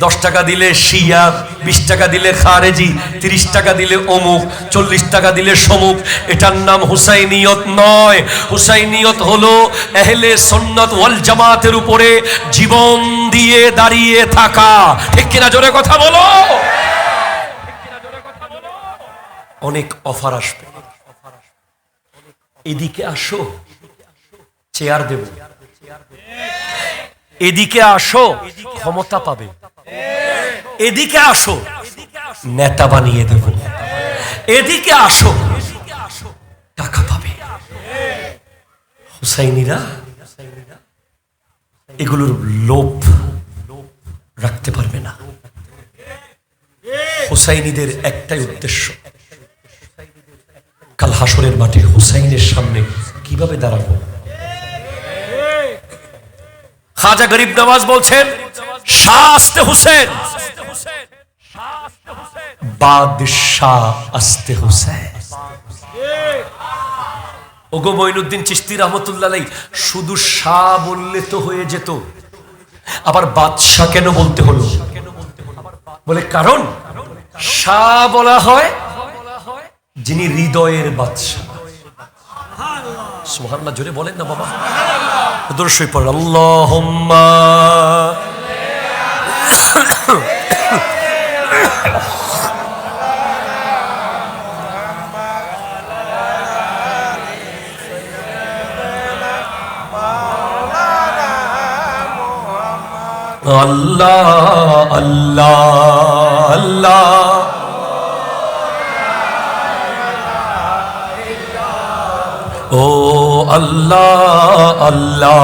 10 টাকা দিলে শিয়া, 20 টাকা দিলে খারেজি, 30 টাকা দিলে অমুক, 40 টাকা দিলে সমুক। এটার নাম হুসাইনিয়ত নয়। হুসাইনিয়ত হলো আহলে সুন্নাত ওয়াল জামাতের উপরে জীবন দিয়ে দাঁড়িয়ে থাকা। ঠিক কিনা জোরে কথা বলো। অনেক অফার আসবে, এদিকে আসো চেয়ার দেব, এদিকে আসো ক্ষমতা পাবে, এদিকে আসো নেতা বানিয়ে দেব, এদিকে আসো টাকা পাবে। হুসাইনিরা এগুলোর লোভ রাখতে পারবে না। হুসাইনিদের একটাই উদ্দেশ্য, কাল হাসরের মাঠে হুসাইনের সামনে কিভাবে দাঁড়াবো। খাজা গরিব নওয়াজ বলছেন শাস্তে হুসেন বাদশাহ আস্তে হুসেন। ওগো মঈনুদ্দিন চিশতি রহমতুল্লাহ আলাইহি শুধু শাহ বললে তো হয়ে যেত, আবার বাদশাহ কেন বলতে হলো? বলে কারণ শাহ বলা হয় যিনি হৃদয়ের বাদশাহ। সুবহানাল্লাহ, জোরে বলেন না বাবা। দর্শক পড়েন আল্লাহুম্মা আল্লাহ আল্লাহ আল্লাহ ও আল্লাহ আল্লাহ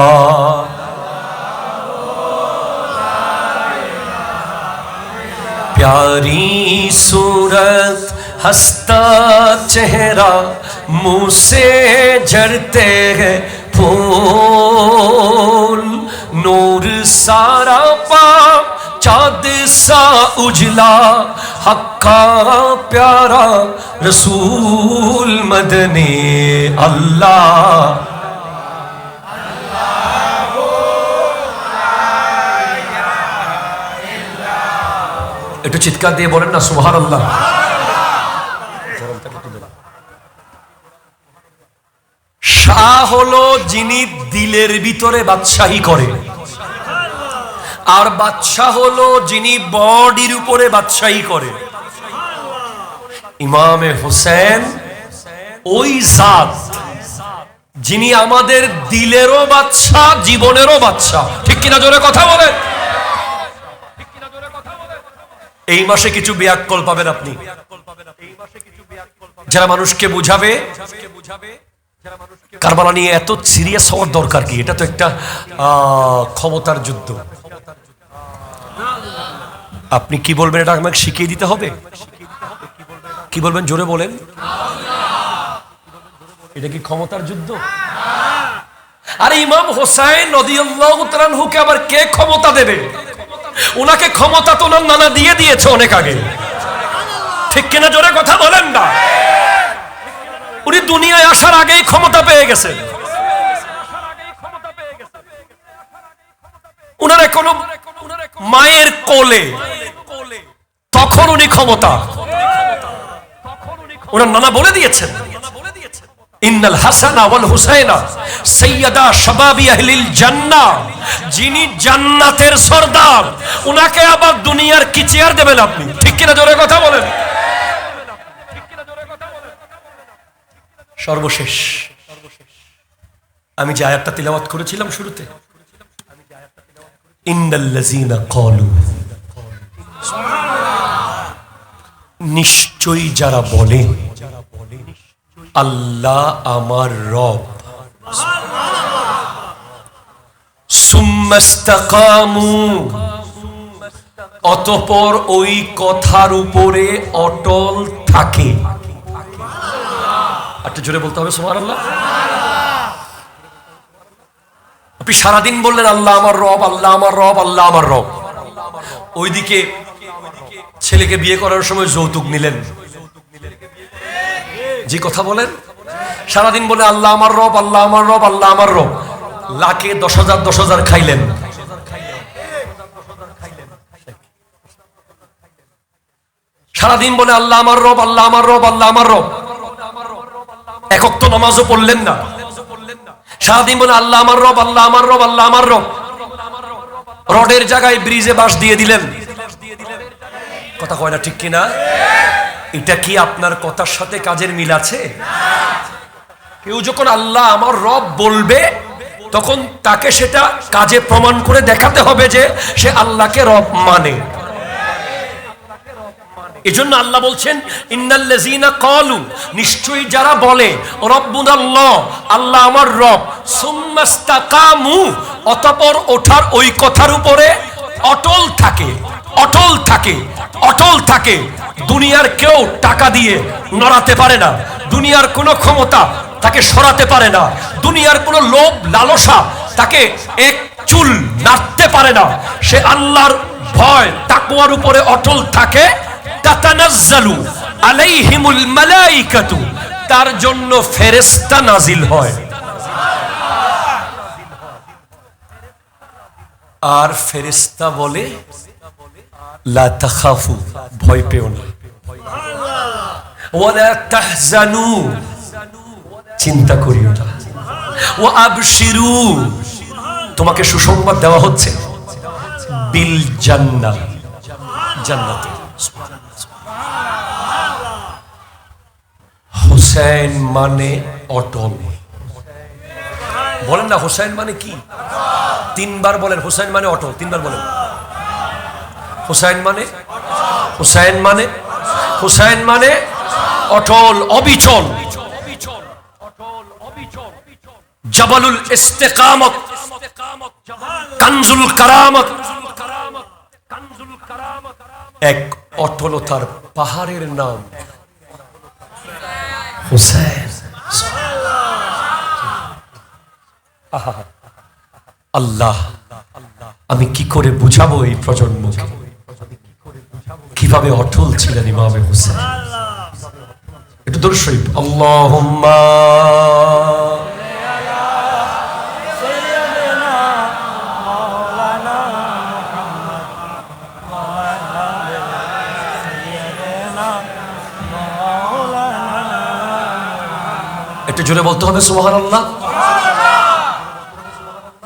प्यारी सूरत हंसता चेहरा मुंह से झरते हैं फूल नूर सारा पा चाँद सा उजला हक्का प्यारा रसूल मदनी अल्लाह। একটু চিৎকার দিয়ে বলেন না সুবহানাল্লাহ। শাহ হলো যিনি দিলের ভিতরে বাদশাহী করে, আর বাদশাহ হলো যিনি বডির উপরে বাদশাহী করে। ইমামে হোসেন ওই জাত যিনি আমাদের দিলেরও বাদশাহ, জীবনেরও বাদশাহ। ঠিক কিনা জোরে কথা বলেন। এই মাসে কিছু বিয়াক্কল পাবেন আপনি, যারা মানুষকে বুঝাবে কারবালা নিয়ে এত সিরিয়াস হওয়ার দরকার কি? এটা তো একটা ক্ষমতার যুদ্ধ। আপনি কি বলবেন এটা আমাকে শিখিয়ে দিতে হবে? কি বলবেন জোরে বলেন? এটা কি ক্ষমতার যুদ্ধ? আরে ইমাম হোসেন রাদিয়াল্লাহু তাআলা আনহুকে আবার কে ক্ষমতা দেবে? ওনাকে ক্ষমতা তো ওনার নানা দিয়ে দিয়েছে অনেক আগে, ঠিক কিনা? জোরে কথা বলেন না। উনি দুনিয়ায় আসার আগেই ক্ষমতা পেয়ে গেছেন। উনার কোনো মায়ের কোলে তখন উনি ক্ষমতা, ওনার নানা বলে দিয়েছেন ইন্নাল হাসানা ওয়াল হুসাইনা সাইয়্যিদা শাবাবি আহলিল জান্নাহ, যিনি জান্নাতের সরদার, উনাকে আবার দুনিয়ার কি চেয়ার দেবেন আপনি? ঠিক কিনা জোরে কথা বলেন? সর্বশেষ আমি যে আয়াতটা তিলাওয়াত করেছিলাম শুরুতে, ইন্নাল্লাযীনা ক্বালু, নিশ্চয়ই যারা বলে আল্লাহ আমার রব, সুম্মাস্তাকামু, অতঃপর ওই কথার উপরে অটল থাকে। একটু জোরে বলতে হবে সুবহানাল্লাহ। আপনি সারাদিন বললেন আল্লাহ আমার রব, আল্লাহ আমার রব, আল্লাহ আমার রব, ওইদিকে ছেলেকে বিয়ে করার সময় যৌতুক নিলেন, যে কথা বলেন সারাদিন বলে আল্লাহ আমার রব, আল্লাহ আমার রব, আল্লাহ আমার রব, লাখে 10,000 খাইলেন। সারাদিন বলে আল্লাহ আমার রব, আল্লাহ আমার রব, আল্লাহ আমার রব, এক ওয়াক্ত নামাজও পড়লেন না। সারাদিন বলে আল্লাহ আমার রব, আল্লাহ আমার রব, আল্লাহ আমার রব, রডের জায়গায় ব্রিজে বাঁশ দিয়ে দিলেন। কথা কয় না, ঠিক কিনা? এটা কি আপনার কথার সাথে কাজের মিল আছে? কেউ যখন আল্লাহ আমার রব বলবে তখন তাকে সেটা কাজে প্রমাণ করে দেখাতে হবে যে সে আল্লাহকে রব মানে। এজন্য আল্লাহ বলছেন ইন্নাল্লাযীনা ক্বালু, নিশ্চয়ই যারা বলে রব্বুনাল্লাহ, আল্লাহ আমার রব, সুম্মাস্তাকামু, অতঃপর ওঠার ওই কথার উপরে অটল থাকে, অটল থাকে, অটল থাকে। দুনিয়ার কেউ টাকা দিয়ে নড়াতে পারে না, দুনিয়ার কোনো ক্ষমতা তাকে সরাতে পারে না, দুনিয়ার কোনো লোভ লালসা তাকে এক চুল নাড়তে পারে না। সে আল্লাহর ভয় তাকওয়ার উপরে অটল থাকে। তাতানাজ্জালু আলাইহিমুল মালাইকাতু, তার জন্য ফেরেশতা নাজিল হয়। আর ফেরেশতা বলে লা তাখাফু, ভয় পেও না, ওয়ালা তাহজানু, চিন্তা করিও না, ওয়া আবশিরু, তোমাকে সুসংবাদ দেওয়া হচ্ছে বিল জান্নাহ, জান্নাতে। হুসাইন মানে অটল। বলেন না হুসাইন মানে কি? 3 বার বলেন হুসাইন মানে অটল, 3 বার বলেন হুসাইন মানে, হুসাইন মানে, হুসাইন মানে অটল, অবিচল। জাবালুল ইস্তিকামত, কানজুল কারামত, এক অটলতার পাহাড়ের নাম হুসাইন। আল্লাহ, আমি কি করে বুঝাবো এই প্রজন্মকে কিভাবে অটল ছিলেন ইমামে হুসাইন? একটু দরুদ শরীফ, আল্লাহুম্মা একটু জোরে বলতে হবে সুবহানাল্লাহ।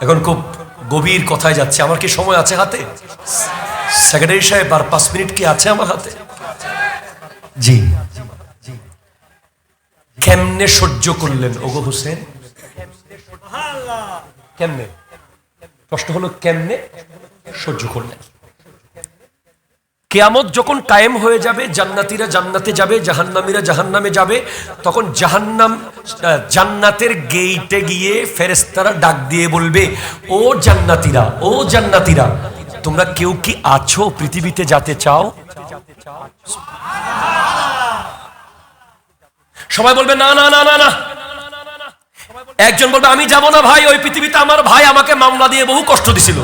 এখন খুব গভীর কথায় যাচ্ছে, আমার কি সময় আছে হাতে? সেক্রেটারি সাহেব আর 5 মিনিট কি আছে আমার হাতে? জি। কেমনে সহ্য করলেন ওগো হোসেন? কেমনে? প্রশ্ন হলো কেমনে সহ্য করলেন? কিয়ামত যখন কায়েম হয়ে যাবে, জান্নাতীরা জান্নাতে যাবে, জাহান্নামীরা জাহান্নামে যাবে, তখন জাহান্নাম জান্নাতের গেইটে গিয়ে ফেরেশতারা ডাক দিয়ে বলবে, ও জান্নাতীরা, ও জান্নাতীরা, তোমরা কেউ কি আছো পৃথিবীতে যেতে চাও? সবাই বলবে না না না না না। একজন বলবে আমি যাব না ভাই, ওই পৃথিবীতে আমার ভাই আমাকে মামলা দিয়ে বহু কষ্ট দিছিল।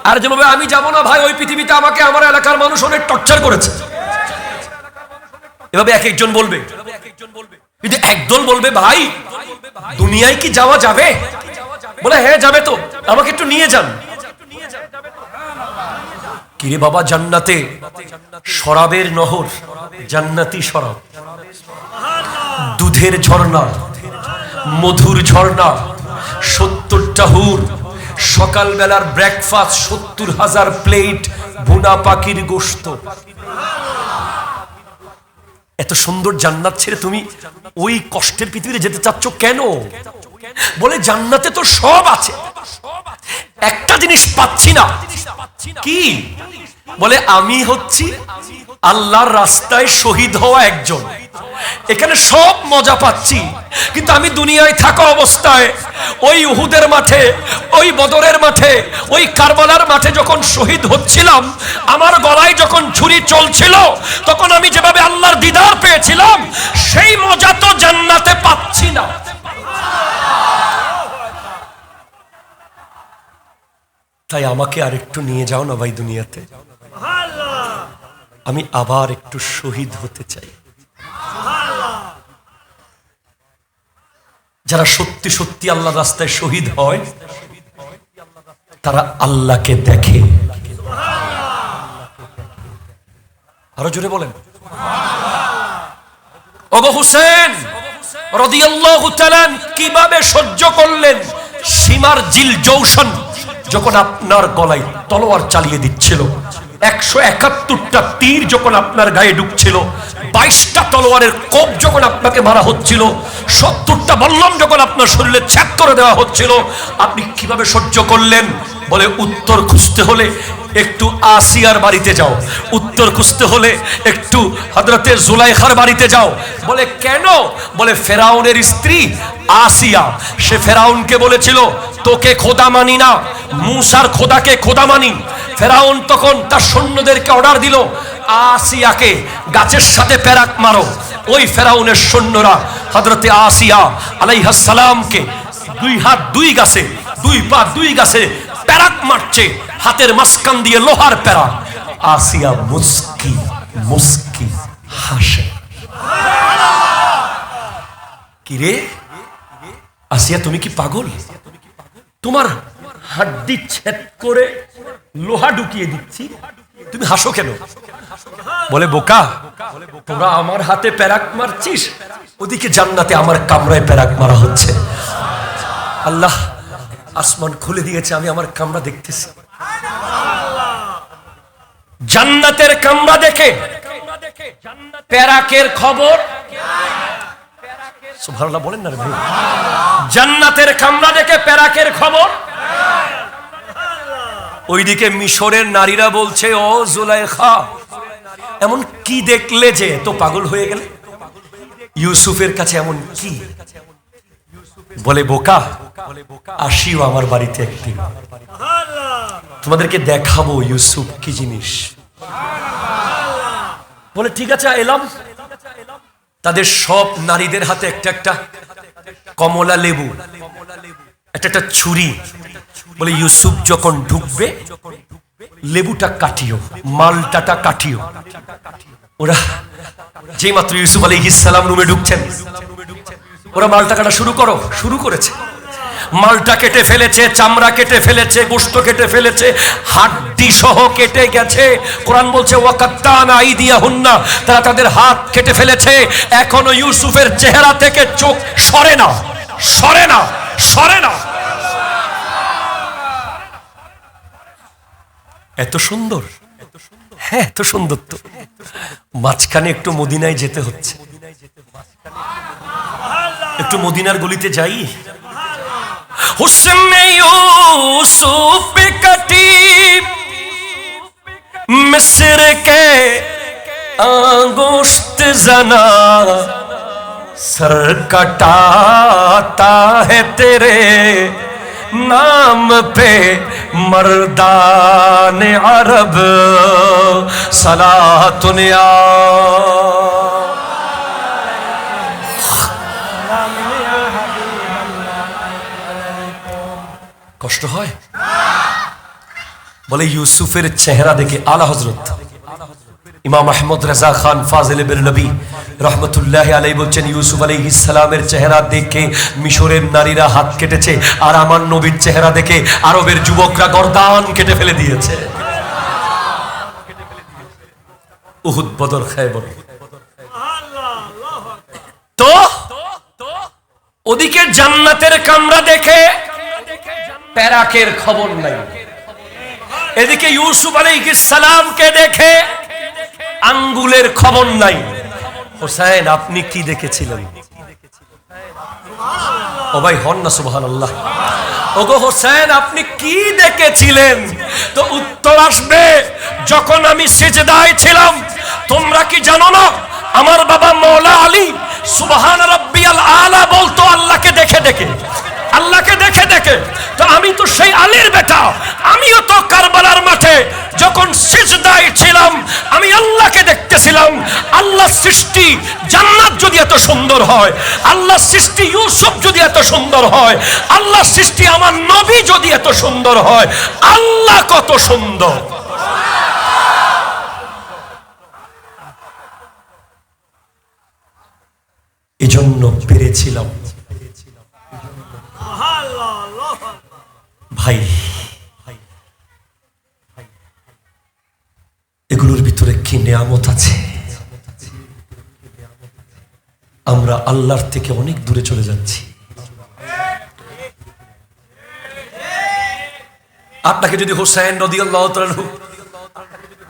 আরেকজন বলবে আমি যাব না ভাই, ওই পৃথিবীতে আমাকে আমার এলাকার মানুষ অনেক টর্চার করেছে। এভাবে এক একজন বলবে। কিন্তু একদল বলবে ভাই দুনিয়ায় কি যাওয়া যাবে? বলে হ্যাঁ যাবে, তো আমাকে একটু নিয়ে যান। কিরে বাবা, জান্নাতে শরাবের নহর, জান্নাতি শরাব, দুধের ঝর্ণা, মধুর ঝর্ণা, 70টা হুর, সকালবেলার ব্রেকফাস্ট, 70,000 প্লেট ভুনা পাখির গোশত। এত সুন্দর জান্নাত ছেড়ে তুমি ওই কষ্টের পৃথিবীতে যেতে চাচ্ছ কেন? বলে জান্নাতে তো সব আছে, একটা জিনিস পাচ্ছি না। কি? বলে আমি হচ্ছি আল্লাহর রাস্তায় শহীদ হওয়া একজন, এখানে সব মজা পাচ্ছি, কিন্তু আমি দুনিয়ায় থাকা অবস্থায় ওই উহুদের মাঠে, ওই বদরের মাঠে, ওই কারবালার মাঠে যখন শহীদ হচ্ছিলাম, আমার গলায় যখন ছুরি চলছিল, তখন আমি যেভাবে আল্লাহর দিদার পেয়েছিলাম, সেই মজা তো জান্নাতে পাচ্ছি না। তাই আমাকে আর একটু নিয়ে যাও না ভাই দুনিয়াতে, আমি আবার একটু শহীদ হতে চাই। যারা সত্যি সত্যি আল্লাহর রাস্তায় শহীদ হয়, তারা আল্লাহকে দেখে। আরো জোরে বলেন। ওগো হুসেন রাদিয়াল্লাহু তাআলা কিভাবে সহ্য করলেন সীমার জিল জৌশন যখন আপনার গলায় তলোয়ার চালিয়ে দিচ্ছিল, 171টা তীর যখন আপনার গায়ে ঢুকছিল, 22টা তলোয়ারের কোপ যখন আপনাকে মারা হচ্ছিল, 70টা বল্লম যখন আপনার শরীরে ছেদ করে দেওয়া হচ্ছিল, আপনি কিভাবে সহ্য করলেন? বলে উত্তর খুঁজতে হলে একটু আসিয়ার বাড়িতে যাও, উত্তর খুঁজতে হলে একটু হযরতে জুলাইখার বাড়িতে যাও। বলে কেন? বলে ফেরাউনের স্ত্রী আসিয়া, সে ফেরাউনকে বলেছিল তোকে খোদা মানি না, মুসার খোদাকে খোদা মানি। ফেরাউন তখন তার সৈন্যদেরকে অর্ডার দিল আসিয়াকে গাছের সাথে প্যারাক মারো। ওই ফেরাউনের সৈন্যরা হযরতে আসিয়া আলাইহিস সালামকে 2 হাত 2 গাছে, 2 পা 2 গাছে প্যারাক মারছে, হাতের মাঝখান দিয়ে লোহার প্যারাক। আসিয়া মুস্কি মুস্কি হাসে। কিরে আসিয়া, তুমি কি পাগল? তোমার হাড্ডি ছেদ করে লোহা ঢুকিয়ে দিচ্ছি, তুমি হাসো কেন? বলে বোকা, তোরা আমার হাতে প্যারাক মারছিস, ওদিকে জান্নাতে আমার কামরায় প্যারাক মারা হচ্ছে। আল্লাহ আসমান খুলে দিয়েছে, আমি আমার কামরা দেখতেছি। জান্নাতের কামরা দেখে প্যারাকের খবর, সুবহানাল্লাহ বলেন না রে ভাই। জান্নাতের কামরা দেখে প্যারাকের খবর। ওইদিকে মিশরের নারীরা বলছে ও জুলাইখা, এমন কি দেখলে যে তো পাগল হয়ে গেলে? ইউসুফের কাছে এমন কি? বলে বোকা, আসিও আমার বাড়িতে একদিন, তোমাদেরকে দেখাবো ইউসুফ কি জিনিস। বলে ঠিক আছে এলাম। তাদের সব নারীদের হাতে একটা একটা কমলা লেবু, একটা একটা ছুরি। বলে ইউসুফ যখন ঢুকবে লেবুটা কাটিও, মালটাটা কাটিও। ওরা যেই মাত্র ইউসুফ আলাইহিস সালাম রুমে ঢুকছেন, ওরা মালটা কাটা শুরু করেছে। মালটা কেটে ফেলেছে, চামড়া কেটে ফেলেছে, গোশত কেটে ফেলেছে, হাড্ডি সহ কেটে গেছে। কোরআন বলছে ওয়াকাত্তানা আইদিয়াহুন্না, তারা তাদের হাত কেটে ফেলেছে। এখনো ইউসুফের চেহারা থেকে চোখ সরে না, সরে না, সরে না। এত সুন্দর, হ্যাঁ এত সুন্দর তো। মাঝখানে একটু মদিনায় যেতে হচ্ছে, একটু মদিনার গলিতে যাই। हुस्न यूसुफ पे कटी मिस्र के अंगुश्त जना, सर कटाता है तेरे नाम पे मर्दान अरब सलातुन या কষ্ট হয় বলে ইউসুফের চেহারা দেখে আলা হযরত ইমাম আহমদ রাজা খান ফাজিল বেরলভী রহমতুল্লাহি আলাইহি বলছেন ইউসুফ আলাইহিস সালামের চেহারা দেখে মিশরের নারীরা হাত কেটেছে আর আমার নবীর চেহারা দেখে আরবের যুবকরা গর্দান কেটে ফেলে দিয়েছে। উহুদ বদর খায়বর। তো ওদিকে জান্নাতের কামরা দেখে প্যারাকের খবর নাই, এদিকে ইউসুফ আলাইহিস সালামকে দেখে আঙ্গুলের খবর নাই। হোসেন আপনি কি দেখেছিলেন? ও ভাই হন না সুবহানাল্লাহ। ওগো হোসেন আপনি কি দেখেছিলেন? তো উত্তর আসবে যখন আমি সিজদায় ছিলাম। তোমরা কি জানো না আমার বাবা মওলা আলী সুবহান রাব্বিয়াল আলা বলতো আল্লাহকে দেখে দেখে, আল্লাহকে দেখে দেখে। তো আমি তো সেই আলীর বেটা, আমিও তো কারবালার মাঠে যখন সিজদায় ছিলাম আমি আল্লাহকে দেখতেছিলাম। আল্লাহর সৃষ্টি জান্নাত যদি এত সুন্দর হয়, আল্লাহর সৃষ্টি ইউসুফ যদি এত সুন্দর হয়, আল্লাহর সৃষ্টি আমার নবী যদি এত সুন্দর হয়, আল্লাহ কত সুন্দর। এজন্য পেরেছিলাম। ভাই এগুলোর ভিতরে কি নিয়ামত আছে। আমরা আল্লাহর থেকে অনেক দূরে চলে যাচ্ছি। আপনাকে যদি হোসেন রাদিয়াল্লাহু তাআলা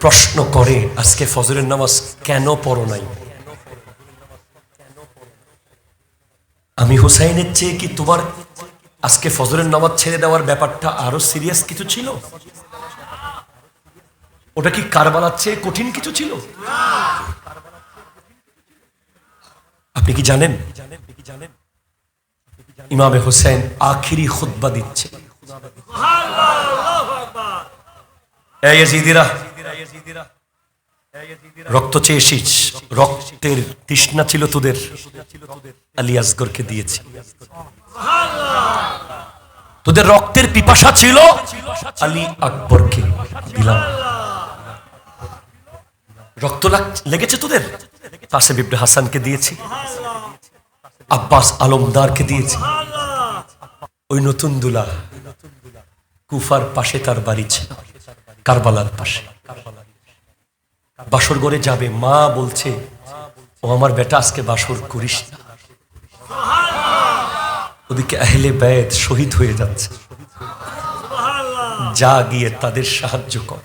প্রশ্ন করে আজকে ফজরের নামাজ কেন পড়ো নাই, আমি হোসেনের চেয়ে কি তোমার আজকে ফজরের নামাজ ছেড়ে দেওয়ার ব্যাপারটা আরো সিরিয়াস কিছু ছিল? ওটা কি কারবালার চেয়ে কঠিন কিছু ছিল? আপনি কি জানেন ইমামে হোসেন আখিরি খুতবা দিচ্ছে। এই ইয়াজিদিরা রক্ত চেয়েছিস, রক্তের তৃষ্ণা ছিল তোদের, আলী আসগরকে দিয়েছি। তোদের রক্তের পিপাসা ছিল, আলী আকবরকে দিলাম। রক্ত লেগেছে তোদের, কাসেম ইবনে হাসানকে দিয়েছি, আব্বাস আলমদারকে দিয়েছি। ওই নতুন দুলা কুফার পাশে তার বাড়ি ছিল, কারবালার পাশে। বাসর ঘরে যাবে, মা বলছে ও আমার বেটা আজকে বাসর করিস না। ওদিকে আহলে বাইত শহীদ হয়ে যাচ্ছে, যা গিয়ে তাদের সাহায্য কর।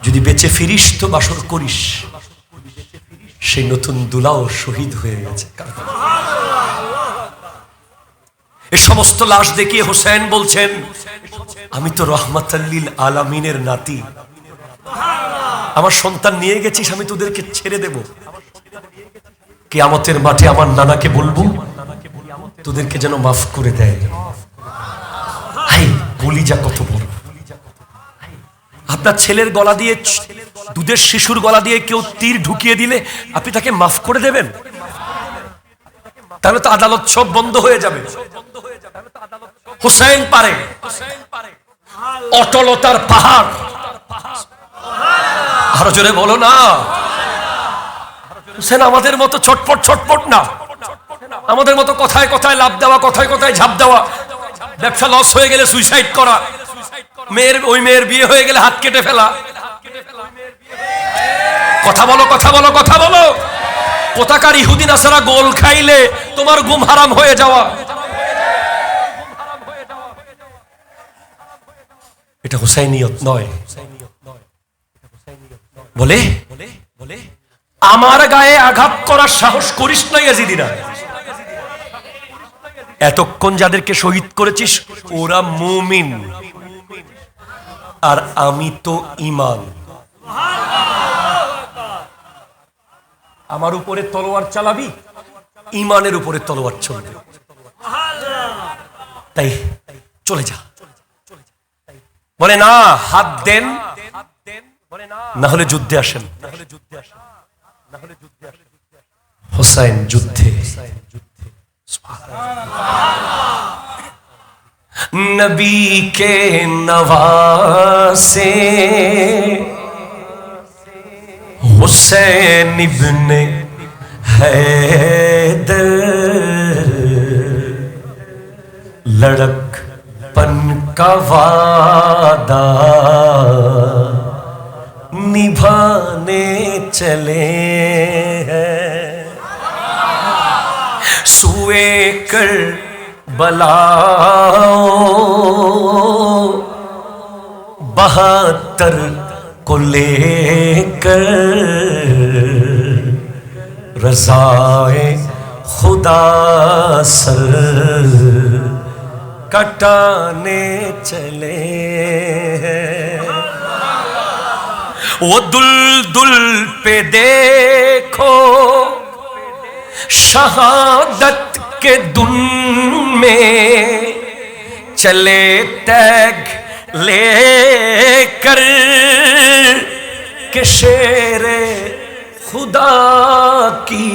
যদি বেঁচে ফিরিস তো বাসর করিস। সেই নতুন দুলাও শহীদ হয়ে গেছে। এই সমস্ত লাশ দেখিয়ে হোসেন বলছেন আমি তো রহমাতাল লিল আলামিনের নাতি, আমার সন্তান নিয়ে গেছিস, আমি তোদেরকে ছেড়ে দেব। কিয়ামতের মাঠে আমার নানাকে বলবো তোদেরকে যেন মাফ করে দেয়। হাই কলিজা কত বড়। আপনার ছেলের গলা দিয়ে, দুধের শিশুর গলা দিয়ে কেউ তীর ঢুকিয়ে দিলে আপনি তাকে মাফ করে দেবেন? তাহলে তো আদালত সব বন্ধ হয়ে যাবে। হোসেন পারে, অটলতার পাহাড়। আরো জোরে বলো না। হোসেন আমাদের মতো ছটপট ছটপট না, আমাদের মতো কথায় কথায় লাভ দেওয়া, কথায় কথায় ঝাঁপ দেওয়া, ব্যবসা লস হয়ে গেলে সুইসাইড করা, ওই মেয়ের বিয়ে হয়ে গেলে হাত কেটে ফেলা। কথা বলো, কথা বলো, কথা বলো। কোথাকার ইহুদি নাসারা গোল খাইলে তোমার ঘুম হারাম হয়ে যাওয়া, এটা হুসাইনিয়ত নয়। বলে আমার গায়ে আঘাত করার সাহস করিস না ইয়াজিদিরা। এতক্ষণ যাদেরকে শহীদ করেছিস ওরা মুমিন, আর আমি তো ঈমান। আমার উপরে তলোয়ার চালাবি, ঈমানের উপরে তলোয়ার চলবে। তাই চলে যা। বলে না, হাত দেন, না হলে যুদ্ধে আসেন। হুসাইন যুদ্ধে। নবী কে নওয়াসে हुसैन इब्ने हैदर, लड़कपन का वादा निभाने चले हैं, सुए कर बलाओ 72 को लेकर रज़ाए खुदा सर कटाने चले हैं। वो दुल पे देखो शहादत के दुन में चले तैग लेकर के शेरे खुदा की,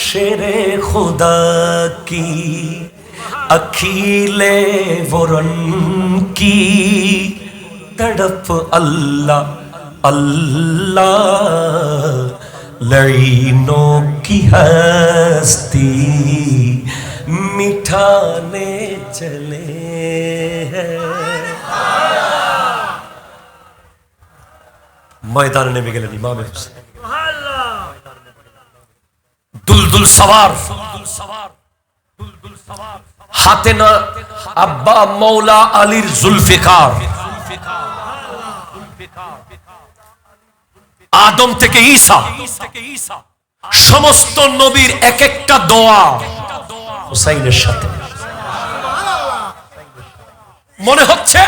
शेरे खुदा की अखीले वरन की तड़प अल्लाह अल्लाह, लड़ीनों की हस्ती मिठाने चले हैं। ময়দানে নেমে গেলেন ইমাম হোসেন, দুলদুল সওয়ার, হাতে না আব্বা মৌলা আলীর জুলফিকার, আদম থেকে ঈসা সমস্ত নবীর এক একটা দোয়া হুসাইনের সাথে। মনে হচ্ছে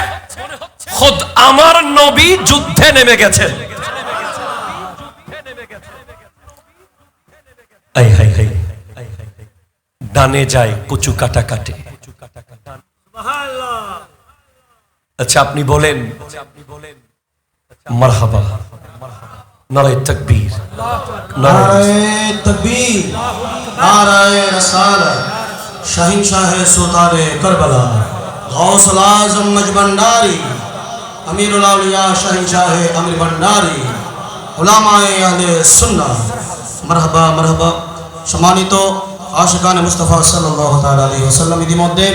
খুদ আমার নবী যুদ্ধে নেমে গেছেন। ডানে যায় কচু কাটা কাটে। আচ্ছা আপনি বলেন মারহাবা, নারায়ে তাকবীর, নারায়ে তাকবীর, নারায়ে রিসালাত, শাহিনশাহে সুলতানে কারবালা, গৌসুল আজম মজবন্ডারি, আমিরুল আউলিয়া শাহিনশাহে আমির ভন্ডারি, উলামায়ে আহলে সুন্নাহ, মারহাবা মারহাবা। সম্মানিত আশিকানে মুস্তাফা সাল্লাল্লাহু তাআলা আলাইহি ওয়াসাল্লাম, ইতিমধ্যে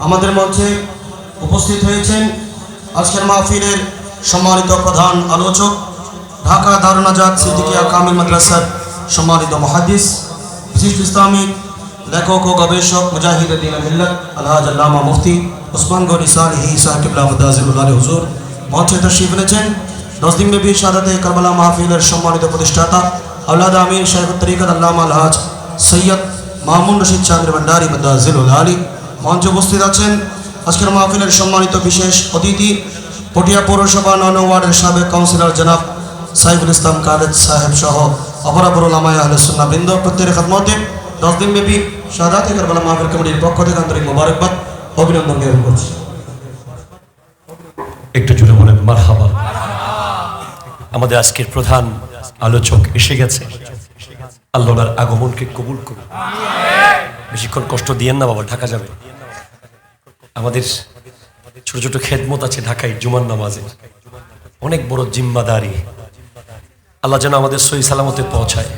আমাদের মধ্যে উপস্থিত হয়েছেন আজকের মাহফিলের সম্মানিত প্রধান আলোচক, ঢাকা দারুন নাজাত সিদ্দিকিয়া কামিল মাদ্রাসার সম্মানিত মুহাদ্দিস, বিশিষ্ট ইসলামী লেখক ও গবেষক, মুজাহিদ দ্বীন মিল্লাত আলহাজ আল্লামা মুফতি ওসমান গনি সালেহী সাহেব কিবলা মুদাজিলুল্লাহ হুজুর মঞ্চে তশরিফ এনেছেন। 10 দিনব্যাপী শাহাদাতে কারবালা মাহফিলের সম্মানিত প্রতিষ্ঠাতা আওলাদ আমির শাইখুত তরিকত আল্লামা আলহাজ সৈয়দ মামুন রশিদ চাঁদের ভান্ডারী মুদাজিলুল আলী মঞ্চে উপস্থিত আছেন। আজকের মাহফিলের সম্মানিত বিশেষ অতিথি পটিয়া পৌরসভা 9 ওয়ার্ডের সাবেক কাউন্সিলর জনাব সাইফুল ইসলাম কাদের সাহেব সহ অপরাপর উলামায়ে আহলে সুন্নাহ বৃন্দ, প্রত্যেকের খেদমতে 10 দিনব্যাপী শাহাদাতে কারবালা মাহফিল কমিটির পক্ষ থেকে আন্তরিক মোবারকবাদ অভিনন্দন জ্ঞাপন করছি। একটু জুড়ে বলেন মারহাবা। আমাদের আজকের প্রধান আলোচক এসে গেছে, আল্লাহর আগমনকে কবুল করুন। বেশিক্ষণ কষ্ট দিয়েন না বাবা, ঢাকা যাবে। আমাদের ছোট ছোট খেদমত আছে ঢাকায় জুমার নামাজে, অনেক বড় জিম্মাদারি। আল্লাহ যেন আমাদের সহি সালামতে পৌঁছায়।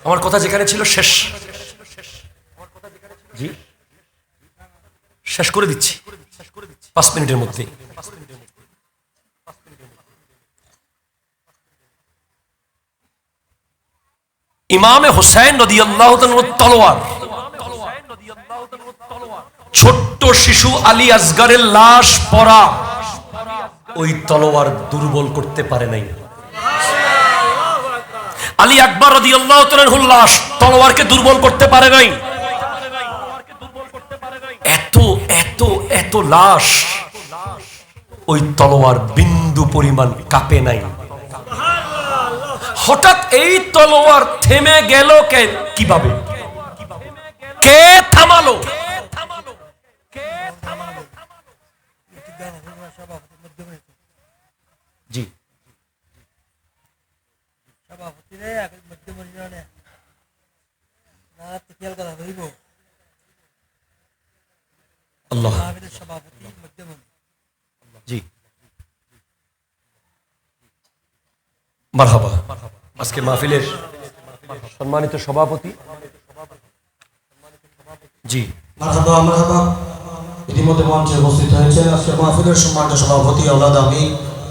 আমার কথা যেখানে ছিল শেষ, জি শেষ করে দিচ্ছি 5 মিনিটের মধ্যে। ইমামে হুসাইন রাদিয়াল্লাহু তাআলা তলোয়ার, ছোট্ট শিশু আলী আসগরের লাশ পরা, ওই তলোয়ার দুর্বল করতে পারে নাই। আলী আকবর রাদিয়াল্লাহু তাআলার লাশ তলোয়ারকে দুর্বল করতে পারে নাই। এত এত এত লাশ, ওই তলোয়ার বিন্দু পরিমাণ কাঁপে নাই। হঠাৎ এই তলোয়ার থেমে গেল কিভাবে? কে থামালো? জি সভাপতিরে মধ্যমণি না খেয়াল করা হইব আল্লাহ সভাপতি মধ্যমণি জি মারহাবা আজকে মাহফিলের সম্মানিত সভাপতি জি মারহাবা মারহাবা ইতিমধ্যে মঞ্চে উপস্থিত হয়েছেন আজকে মাহফিলের সম্মানিত সভাপতি আওলাদ আমি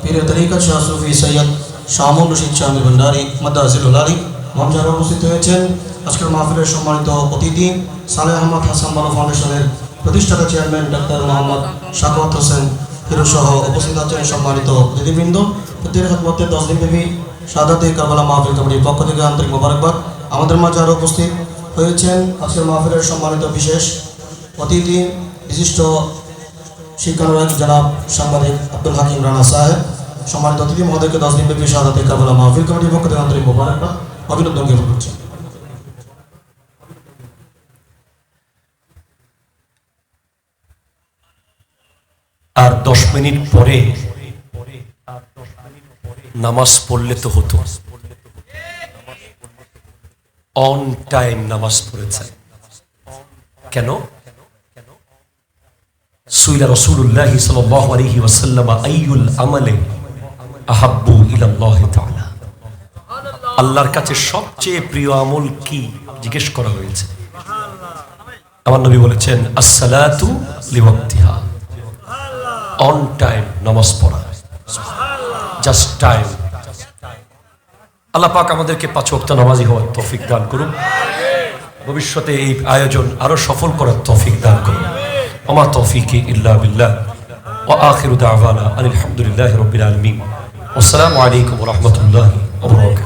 পীর তরিকত শাহ সুফি সৈয়দ শামুল রশিদ শাহ ভান্ডারী মাদ্দাজিরুল আলী মঞ্চে আরও উপস্থিত হয়েছেন আজকের মাহফিলের সম্মানিত অতিথি সালেহ আহমদ হাসান বানো ফাউন্ডেশনের প্রতিষ্ঠাতা চেয়ারম্যান ডক্টর মোহাম্মদ শাকওয়াত হোসেন হিরো সহ উপস্থিত আছেন সম্মানিত অতিথিবৃন্দ প্রত্যেক খতমতের 10 দিনব্যাপী শাহাদাতে কারবালা মাহফিল কমিটির পক্ষ থেকে আন্তরিক মোবারকবাদ আমাদের মাঝে আরও উপস্থিত হয়েছেন আজকের মাহফিলের সম্মানিত বিশেষ অতিথি বিশিষ্ট শিক্ষানুরাগ জনাব সাংবাদিক আব্দুল হাকিম রানা সাহেব সম্মানিত অতিথি মহোদয়কে 10 দিনব্যাপী শাহাদাতে কারবালা মাহফিল কমিটির পক্ষ থেকে আন্তরিক মোবারকবাদ অভিনন্দন জ্ঞাপন করছি। আর 10 মিনিট পরে নামাজ পড়লে তো হতো অন টাইম নামাজ পড়েছে কেন সুইলা রাসূলুল্লাহ সাল্লাল্লাহু আলাইহি ওয়াসাল্লাম আইয়ুল আমালি আহাব্বু ইলাল্লাহি তাআলা আল্লাহর কাছে সবচেয়ে প্রিয় আমল কি জিজ্ঞেস করা হয়েছে আমার নবী বলেছেন আসসালাতু লিওয়াক্তিহা অন টাইম নামাজ পড়া জাস্ট টাইম আল্লাহ পাক আমাদেরকে 5 ওয়াক্ত নামাজি হওয়ার তৌফিক দান করুন ভবিষ্যতে এই আয়োজন আরো সফল করার তৌফিক দান করুন ওমা তৌফিকি ইল্লা বিল্লাহ ওয়া আখিরু দাওয়ানা আলহামদুলিল্লাহি রাব্বিল আলামিন আসসালামু আলাইকুম ওয়া রাহমাতুল্লাহি ওয়া বারাকাতুহু।